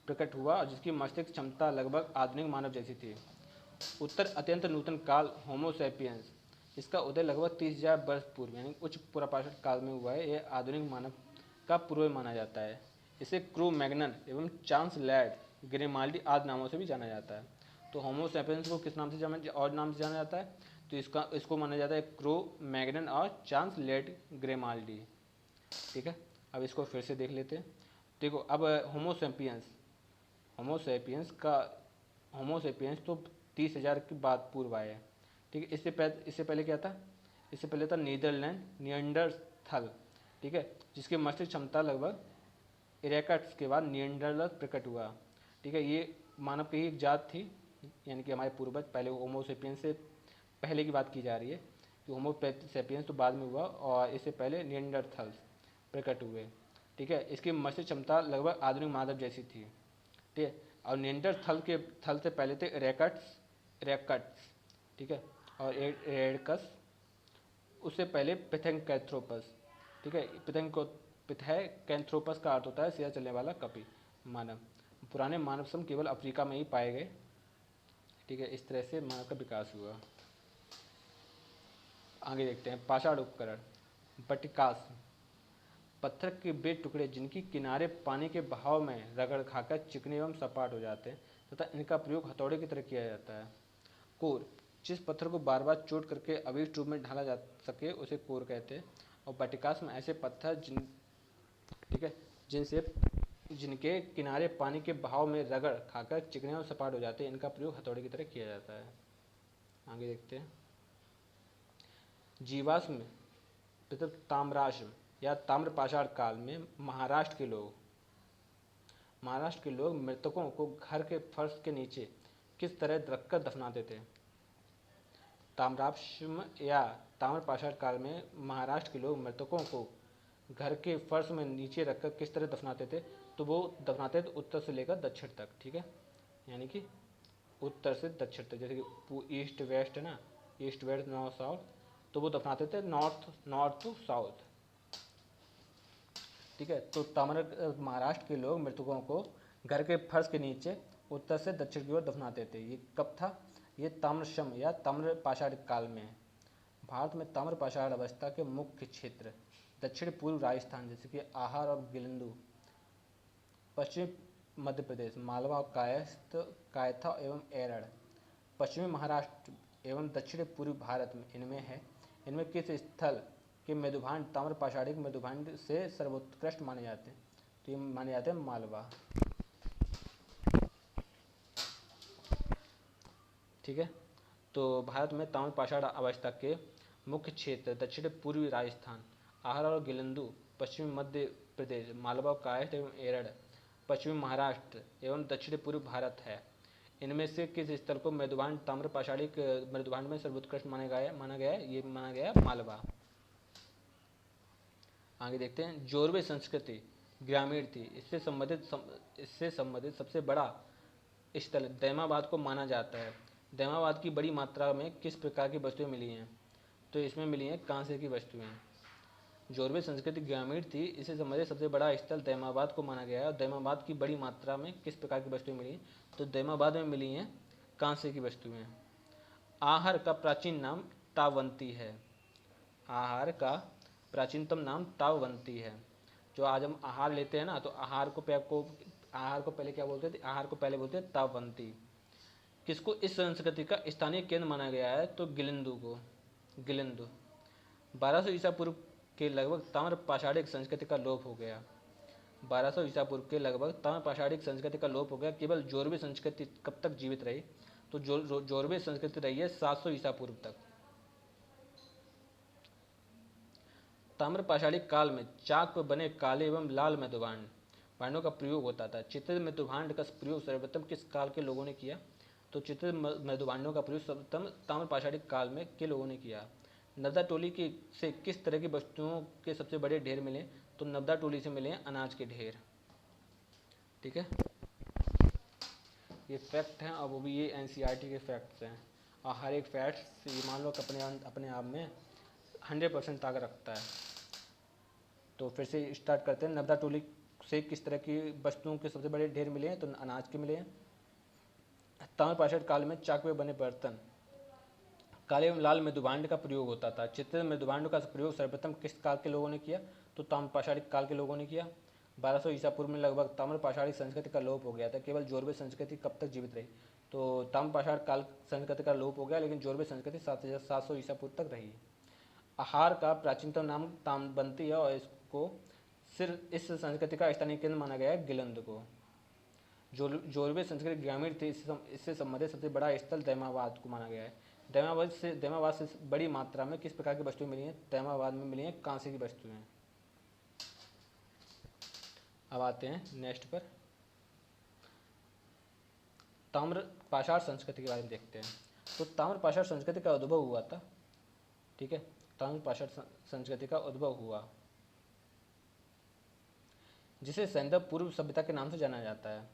प्रकट हुआ जिसकी मस्तिष्क क्षमता लगभग आधुनिक मानव जैसी थी। उत्तर अत्यंत नूतन काल होमो सैपियंस, इसका उदय लगभग 30,000 वर्ष पूर्व यानी उच्च पुरापाषाण काल में हुआ है। यह आधुनिक मानव का पूर्वज माना जाता है। इसे क्रो मैग्नन एवं चांस लैड ग्रेमाल्डी आदि नामों से भी जाना जाता है। तो होमो सैपियंस को किस नाम से जाना जाता है? तो इसको माना जाता है क्रो मैग्नन और चांस लैड ग्रेमाल्डी। ठीक है, अब इसको फिर से देख लेते हैं। देखो, अब होमो सैपियंस तो 30,000 के बाद पूर्व आए। ठीक है। इससे पहले क्या था? इससे पहले था नीदरलैंड नियंडरथल, ठीक है, जिसकी मस्तिष्क क्षमता लगभग इरेकट्स के बाद नियंडरथल प्रकट हुआ, ठीक है। ये मानव की ही एक जात थी, यानी कि हमारे पूर्वज, पहले होमो सेपियंस से पहले की बात की जा रही है कि होमो सेपियंस तो बाद में हुआ और इससे पहले नियंडरथल्स प्रकट हुए, ठीक है। इसकी मस्तिष्क क्षमता लगभग आधुनिक मानव जैसी थी, ठीक है। और नियंडरथल के थल से पहले थे इरेकट्स, ठीक है, और एरेकस, उससे पहले पिथेंकैंथ्रोपस, ठीक है। पिथेंकैंथ्रोपस का अर्थ होता है सीधा चलने वाला कपि मानव। पुराने मानव सम केवल अफ्रीका में ही पाए गए, ठीक है। इस तरह से मानव का विकास हुआ। आगे देखते हैं पाषाण उपकरण। बटिकास, पत्थर के वे टुकड़े जिनकी किनारे पानी के बहाव में रगड़ खाकर चिकने एवं सपाट हो जाते हैं तथा इनका प्रयोग हथौड़े की तरह किया जाता है। कोर, जिस पत्थर को बार बार चोट करके अभीष्ट रूप में ढाला जा सके उसे कोर कहते हैं। और बटिकास में ऐसे पत्थर ठीक है, जिनके किनारे पानी के बहाव में रगड़ खाकर चिकने और सपाट हो जाते हैं, इनका प्रयोग हथौड़े की तरह किया जाता है। आगे देखते हैं जीवाश्म ताम्राश्म या ताम्रपाषाण काल में महाराष्ट्र के लोग मृतकों को घर के फर्श के नीचे किस तरह रखकर दफनाते थे? ताम्राश्म या ताम्रपाषाण काल में महाराष्ट्र के लोग मृतकों को घर के फर्श में नीचे रखकर किस तरह दफनाते थे? तो वो दफनाते थे उत्तर से लेकर दक्षिण तक, ठीक है, यानी कि उत्तर से दक्षिण तक, जैसे कि ईस्ट वेस्ट है ना, ईस्ट वेस्ट नॉर्थ साउथ, तो वो दफनाते थे नॉर्थ टू साउथ, ठीक है। तो महाराष्ट्र के लोग मृतकों को घर के फर्श के नीचे उत्तर से दक्षिण की ओर दफनाते थे। ये कब था? ये ताम्रशम या ताम्रपाषाण काल में है। भारत में ताम्रपाषाण अवस्था के मुख्य क्षेत्र दक्षिण पूर्व राजस्थान जैसे कि आहार और गिलंदू, पश्चिमी मध्य प्रदेश मालवा और कायथा एवं एरड़, पश्चिमी महाराष्ट्र एवं दक्षिण पूर्वी भारत में इनमें है। इनमें किस स्थल के मेरुभांड ताम्रपाषाणिक मेरुभांड से सर्वोत्कृष्ट माने जाते हैं? तो ये माने जाते हैं मालवा, ठीक है। तो भारत में ताम्रपाषाण अवस्था के मुख्य क्षेत्र दक्षिण पूर्वी राजस्थान, आहार और गिलंदू, पश्चिमी मध्य प्रदेश मालवा कायस्थ एवं एरड़, पश्चिमी महाराष्ट्र एवं दक्षिण पूर्व भारत है। इनमें से किस स्थल को मेरुभांड ताम्रपाषाणिक मेरुभांड में सर्वोत्कृष्ट माना गया है? ये माना गया मालवा। आगे देखते हैं जोरवे संस्कृति ग्रामीण थी। इससे संबंधित सबसे बड़ा स्थल दैमाबाद को माना जाता है। दैमाबाद की बड़ी मात्रा में किस प्रकार की वस्तुएं मिली हैं? तो इसमें मिली हैं कांसे की वस्तुएं। जोरवे संस्कृति ग्रामीण थी, इससे संबंधित सबसे बड़ा स्थल दैमाबाद को माना गया है। और दैमाबाद की बड़ी मात्रा में किस प्रकार की वस्तुएं मिली? तो दैमाबाद में मिली हैं कांसे की वस्तुएं। आहार का प्राचीन नाम तावंती है। आहार का प्राचीनतम नाम तावंती है। जो आज हम आहार लेते हैं ना, तो आहार को पहले क्या बोलते थे? आहार को पहले बोलते थे तावंती। किसको इस संस्कृति का स्थानीय केंद्र माना गया है? तो गिलिंदू को। गिलिंदू 1200 ईसा पूर्व के लगभग ताम्रपाषाणिक संस्कृति का लोप हो गया। 1200 ईसा पूर्व के लगभग ताम्रपाषाणिक संस्कृति का लोप हो गया। केवल जोरवे संस्कृति कब तक जीवित रही? तो जोरवे संस्कृति रही है 700 ईसा पूर्व तक। ताम्रपाषाणिक काल में चाक पर बने काले एवं लाल मेरुभांडों का प्रयोग होता था। चित्रित मेरुभांड का प्रयोग सर्वप्रथम किस काल के लोगों ने किया? तो चित्रित मेरुभांडों का प्रयोग सर्वप्रथम ताम्रपाषाणिक काल में के लोगों ने किया। नर्मदा टोली से किस तरह की वस्तुओं के सबसे बड़े ढेर मिले? तो नर्मदा टोली से मिले अनाज के ढेर, ठीक है। ये फैक्ट हैं और वो भी ये एनसीईआरटी के फैक्ट्स हैं। और हर एक फैक्ट्स ये मान लो कि अपने आप में 100% ताकत रखता है। तो फिर से स्टार्ट करते हैं। नर्मदा टोली से किस तरह की वस्तुओं के सबसे बड़े ढेर मिले हैं? तो अनाज के मिले हैं। ताम्रपाषाण काल में चाक में बने बर्तन काले एवं लाल मेरुभांड का प्रयोग होता था। चित्रित मेरुभांड का प्रयोग सर्वप्रथम किस काल के लोगों ने किया? तो ताम्रपाषाणिक काल के लोगों ने किया। 1200 ईसा पूर्व में लगभग ताम्रपाषाणिक संस्कृति का लोप हो गया था। केवल जोरवे संस्कृति कब तक जीवित रही? तो ताम्रपाषाण काल संस्कृति का लोप हो गया, लेकिन जोरवे संस्कृति 700 ईसा पूर्व तक रही। आहार का प्राचीनतम नाम ताम्रबंती है और इसको सिर्फ इस संस्कृति का स्थानीय केंद्र माना गया है गिलंद को। जोरवे संस्कृति ग्रामीण थी, इससे संबंधित सबसे बड़ा स्थल दैमाबाद को माना गया है। दैमाबाद से बड़ी मात्रा में किस प्रकार की वस्तुएं मिली हैं? दैमाबाद में मिली हैं कांसे की वस्तुएं। अब आते हैं नेक्स्ट पर, ताम्र पाषाण संस्कृति के बारे में देखते हैं। तो ताम्र पाषाण संस्कृति का उद्भव हुआ था, ठीक है, ताम्र पाषाण संस्कृति का उद्भव हुआ, जिसे सैंधव पूर्व सभ्यता के नाम से जाना जाता है,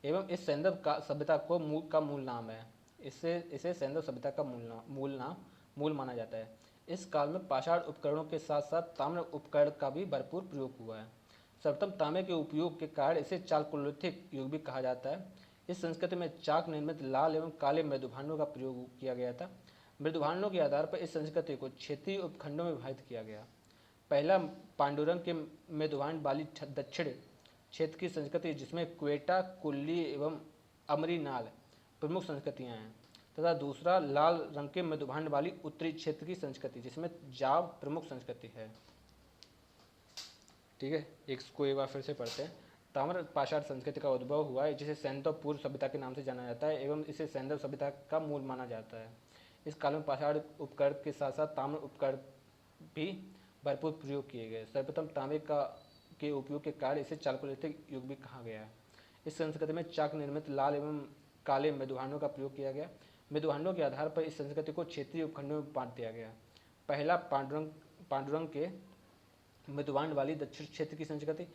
एवं इस सैंधव का सभ्यता को मूल नाम है। इसे सैंधव सभ्यता का मूल माना जाता है। इस काल में पाषाण उपकरणों के साथ साथ ताम्र उपकरण का भी भरपूर प्रयोग हुआ है। सर्वप्रथम तांबे के उपयोग के कारण इसे चालकोलिथिक युग भी कहा जाता है। इस संस्कृति में चाक निर्मित लाल एवं काले मृदुभांडों का प्रयोग किया गया था। मृदुभांडों के आधार पर इस संस्कृति को क्षेत्रीय उपखंडों में विभाजित किया गया। पहला पांडुरंग के मृदुभांड वाली दक्षिण क्षेत्र की संस्कृति, जिसमें क्वेटा, कुल्ली एवं अमरीनाल प्रमुख संस्कृतियां हैं, तथा दूसरा लाल रंग के मृदुभांड वाली उत्तरी क्षेत्र की संस्कृति, जिसमें जाव प्रमुख संस्कृति है। ठीक है, इसको एक बार फिर से पढ़ते हैं। ताम्र पाषाण संस्कृति का उद्भव हुआ है, जिसे सैंधव पूर्व सभ्यता के नाम से जाना जाता है, एवं इसे सैंधव सभ्यता का मूल माना जाता है। इस काल में पाषाण उपकरण के साथ साथ ताम्र उपकरण भी भरपूर प्रयोग किए गए। सर्वप्रथम तांबे के उपयोग के कारण इसे चालकोलिथिक युग भी कहा गया है। इस संस्कृति में चाक निर्मित लाल एवं काले मृदुभांडों का प्रयोग किया गया। मृदुभांडों के आधार पर इस संस्कृति को क्षेत्रीय उपखंडों में बांट दिया गया। पहला पांडुरंग के मृदुभांड वाली दक्षिण क्षेत्र की संस्कृति,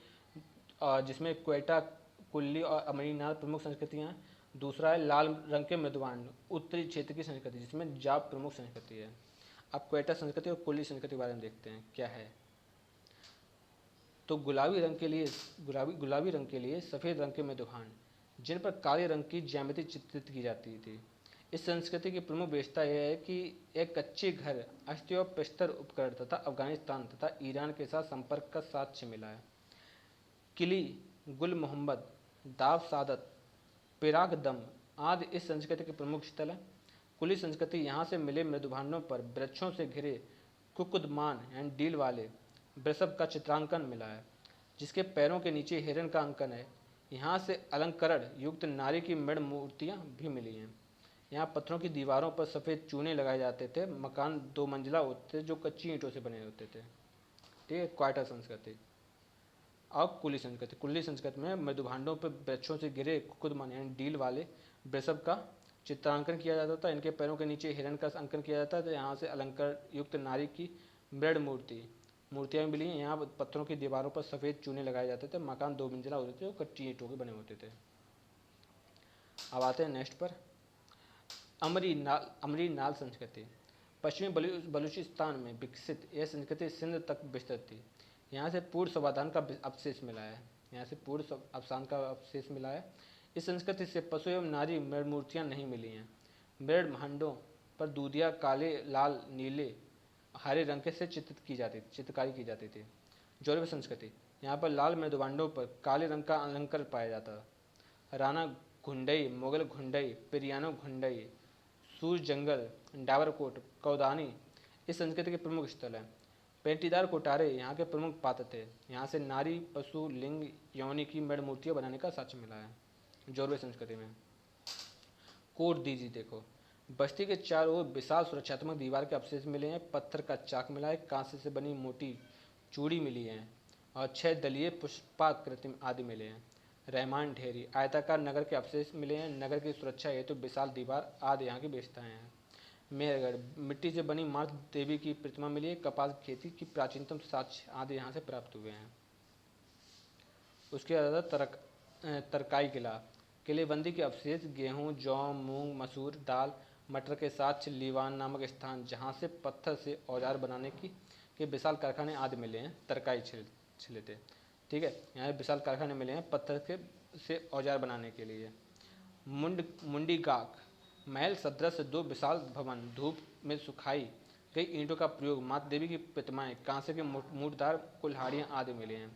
जिसमें क्वेटा, कुल्ली और अमरीनाल प्रमुख संस्कृतियाँ हैं। दूसरा है लाल रंग के मृदुभांड उत्तरी क्षेत्र की संस्कृति, जिसमें जाप प्रमुख संस्कृति है। अब क्वेटा संस्कृति और कुल्ली संस्कृति के बारे में देखते हैं क्या है। तो गुलाबी रंग के लिए सफ़ेद रंग के मृदुभांड, जिन पर काले रंग की ज्यामिति चित्रित की जाती थी। इस संस्कृति की प्रमुख विशेषता यह है कि एक कच्चे घर, अस्थि और प्रस्तर उपकरण तथा अफगानिस्तान तथा ईरान के साथ संपर्क का साक्ष्य मिला है। किली, गुल मोहम्मद, दाव सादत, पिराग दम आदि इस संस्कृति के प्रमुख स्थल हैं। कुली संस्कृति यहाँ से मिले मृदुभांडों पर वृक्षों से घिरे कुकुदमान यानी डील वाले वृषभ का चित्रांकन मिला है, जिसके पैरों के नीचे हिरण का अंकन है। यहाँ से अलंकरण युक्त नारी की मृण मूर्तियाँ भी मिली हैं। यहाँ पत्थरों की दीवारों पर सफ़ेद चूने लगाए जाते थे। मकान 2 मंजिला होते थे, जो कच्ची ईंटों से बने होते थे। ठीक है, क्वाटा संस्कृति। अब कुली संस्कृति में मृदुभांडों पर वृक्षों से घिरे कुकुदमान यानी डील वाले वृषभ का चित्रांकन किया जाता था। इनके पैरों के नीचे हिरण का अंकन किया जाता था। यहाँ से अलंकार युक्त नारी की मृण मूर्तियाँ मिली हैं। यहाँ पत्थरों की दीवारों पर सफ़ेद चूने लगाए जाते थे। मकान 2 मंजिला होते थे, जो कच्ची ईंटों के बने होते थे। अब आते हैं नेक्स्ट पर, अमरीनाल संस्कृति। पश्चिमी बलूचिस्तान में विकसित यह संस्कृति सिंध तक विस्तृत थी। यहाँ से पूर्व समाधान का अवशेष मिला है। इस संस्कृति से पशु एवं नारी मृण मूर्तियाँ नहीं मिली हैं। मृण भांडों पर दूधिया काले, लाल, नीले, हरे रंग से चित्रकारी की जाती थी। जौरवी संस्कृति, यहाँ पर लाल मृदुभांडों पर काले रंग का अलंकार पाया जाता था। राणा घुंडई, मोगल घुंडई, पिरियानो घुंडई, सूर जंगल, डावरकोट, कौदानी इस संस्कृति के प्रमुख स्थल हैं। पेंटीदार कोटारे यहाँ के प्रमुख पात्र थे। यहाँ से नारी, पशु, लिंग, यौनी की मृण मूर्तियाँ बनाने का साक्ष्य मिला है। जौरवी संस्कृति में कोट दीजिए, देखो बस्ती के चारों ओर विशाल सुरक्षात्मक दीवार के अवशेष मिले हैं। पत्थर का चाक मिला है, कांसे से बनी मोटी चूड़ी मिली है और 6 दलीय पुष्पाकृति आदि मिले हैं। रहमान ढेरी, आयताकार नगर के अवशेष मिले हैं। नगर की सुरक्षा हेतु विशाल दीवार आदि यहाँ की विशेषताएं हैं। मेहरगढ़, मिट्टी से बनी मातृ देवी की प्रतिमा मिली है। कपास खेती की प्राचीनतम साक्ष्य आदि यहाँ से प्राप्त हुए हैं। उसके अलावा तरकाई किलेबंदी के अवशेष, गेहूँ, जौ, मूंग, मसूर, दाल, मटर के साथ लीवान नामक स्थान, जहाँ से पत्थर से औजार बनाने के विशाल कारखाने आदि मिले हैं। तरकाई छिलेते, ठीक है, यहाँ विशाल कारखाने मिले हैं पत्थर से औजार बनाने के लिए। मुंडी गाक महल सदृश 2 विशाल भवन, धूप में सुखाई गई ईंटों का प्रयोग, माता देवी की प्रतिमाएं, कांसे के मूठदार कुल्हाड़ियाँ आदि मिले हैं।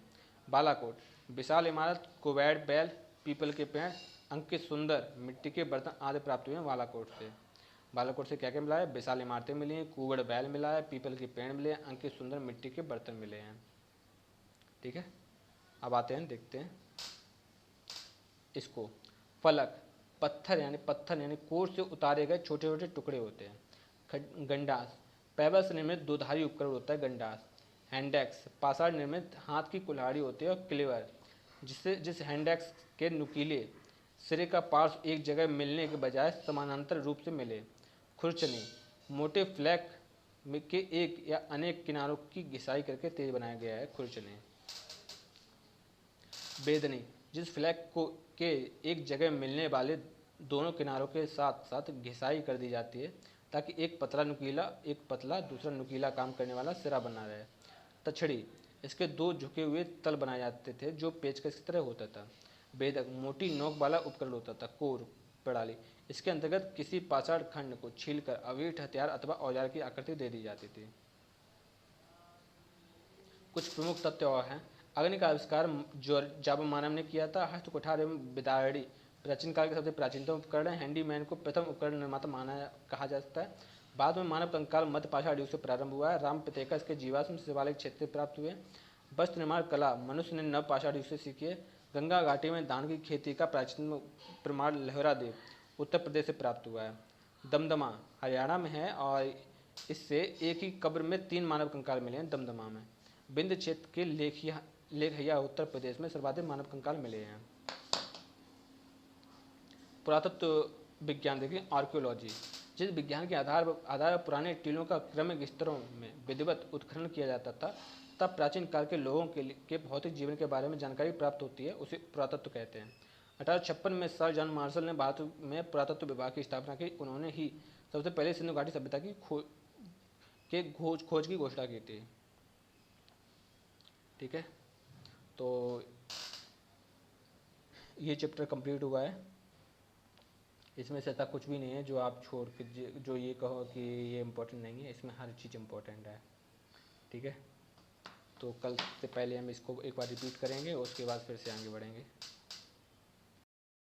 बालाकोट विशाल इमारत, कुवैड़ बैल, पीपल के पेड़, अंकित सुंदर मिट्टी के बर्तन आदि प्राप्त हुए हैं बालाकोट से क्या क्या मिला है? विशाल इमारतें मिली हैं, कुवड़ बैल मिला है, पीपल के पेड़ मिले हैं, अंकित सुंदर मिट्टी के बर्तन मिले हैं। ठीक है, अब आते हैं, देखते हैं इसको। फलक पत्थर यानी कोर से उतारे गए छोटे छोटे टुकड़े होते हैं। गंडास, पैबल से निर्मित दोधारी उपकरण होता है गंडास। हैंडेक्स, पाषाण निर्मित हाथ की कुल्हाड़ी होती है। और क्लीवर, जिस हैंडेक्स के नुकीले सिरे का पार्श्व एक जगह मिलने के बजाय समानांतर रूप से मिले। खुरचने, मोटे फ्लैक के एक या अनेक किनारों की घिसाई करके तेज बनाया गया है खुरचने। बेदनी, जिस फ्लैक को के एक जगह मिलने वाले दोनों किनारों के साथ साथ घिसाई कर दी जाती है ताकि एक पतला दूसरा नुकीला काम करने वाला सिरा बना रहे। तछड़ी, इसके दो झुके हुए तल बनाए जाते थे जो पेचकस की तरह होता था। बेदक, मोटी नोक वाला उपकरण होता था। कोर प्रणाली, इसके अंतर्गत किसी पाषाण खंड को छीलकर अवीट हथियार अथवा औजार की आकृति दे दी जाती थी। कुछ प्रमुख तथ्य और हैं। अग्नि का आविष्कार जावा मानव ने किया था। हस्त कुठार एवं बिदाड़ी प्राचीन काल के सबसे प्राचीनतम उपकरण है। हैंडीमैन को प्रथम उपकरण निर्माता कहा जाता है। बाद में मानव कंकाल मध्य पाषाण युग से प्रारंभ हुआ है। राम पितेका इसके जीवाश्म शिवालिक क्षेत्र से प्राप्त हुए। वस्त्र निर्माण कला मनुष्य ने नव पाषाण युग से सीखी है। गंगा घाटी में धान की खेती का प्राचीन प्रमाण लहरा देव उत्तर प्रदेश से प्राप्त हुआ है। दमदमा हरियाणा में है और इससे एक ही कब्र में 3 मानव कंकाल मिले हैं दमदमा में। विंध्य क्षेत्र के लेखहिया उत्तर प्रदेश में सर्वाधिक मानव कंकाल मिले हैं। पुरातत्व विज्ञान देखें, आर्कियोलॉजी, जिस विज्ञान के आधार पर पुराने टीलों का क्रमिक स्तरों में विधिवत उत्खनन किया जाता था तब प्राचीन काल के लोगों के भौतिक जीवन के बारे में जानकारी प्राप्त होती है, उसे पुरातत्व कहते हैं। 1856 में सर जॉन मार्शल ने भारत में पुरातत्व विभाग की स्थापना की। उन्होंने ही सबसे पहले सिंधु घाटी सभ्यता की खोज की घोषणा की थी। ठीक है, तो ये चैप्टर कंप्लीट हुआ है। इसमें से ऐसा कुछ भी नहीं है जो आप छोड़ के जो ये कहो कि ये इम्पोर्टेंट नहीं है, इसमें हर चीज़ इम्पोर्टेंट है। ठीक है, तो कल से पहले हम इसको एक बार रिपीट करेंगे, उसके बाद फिर से आगे बढ़ेंगे।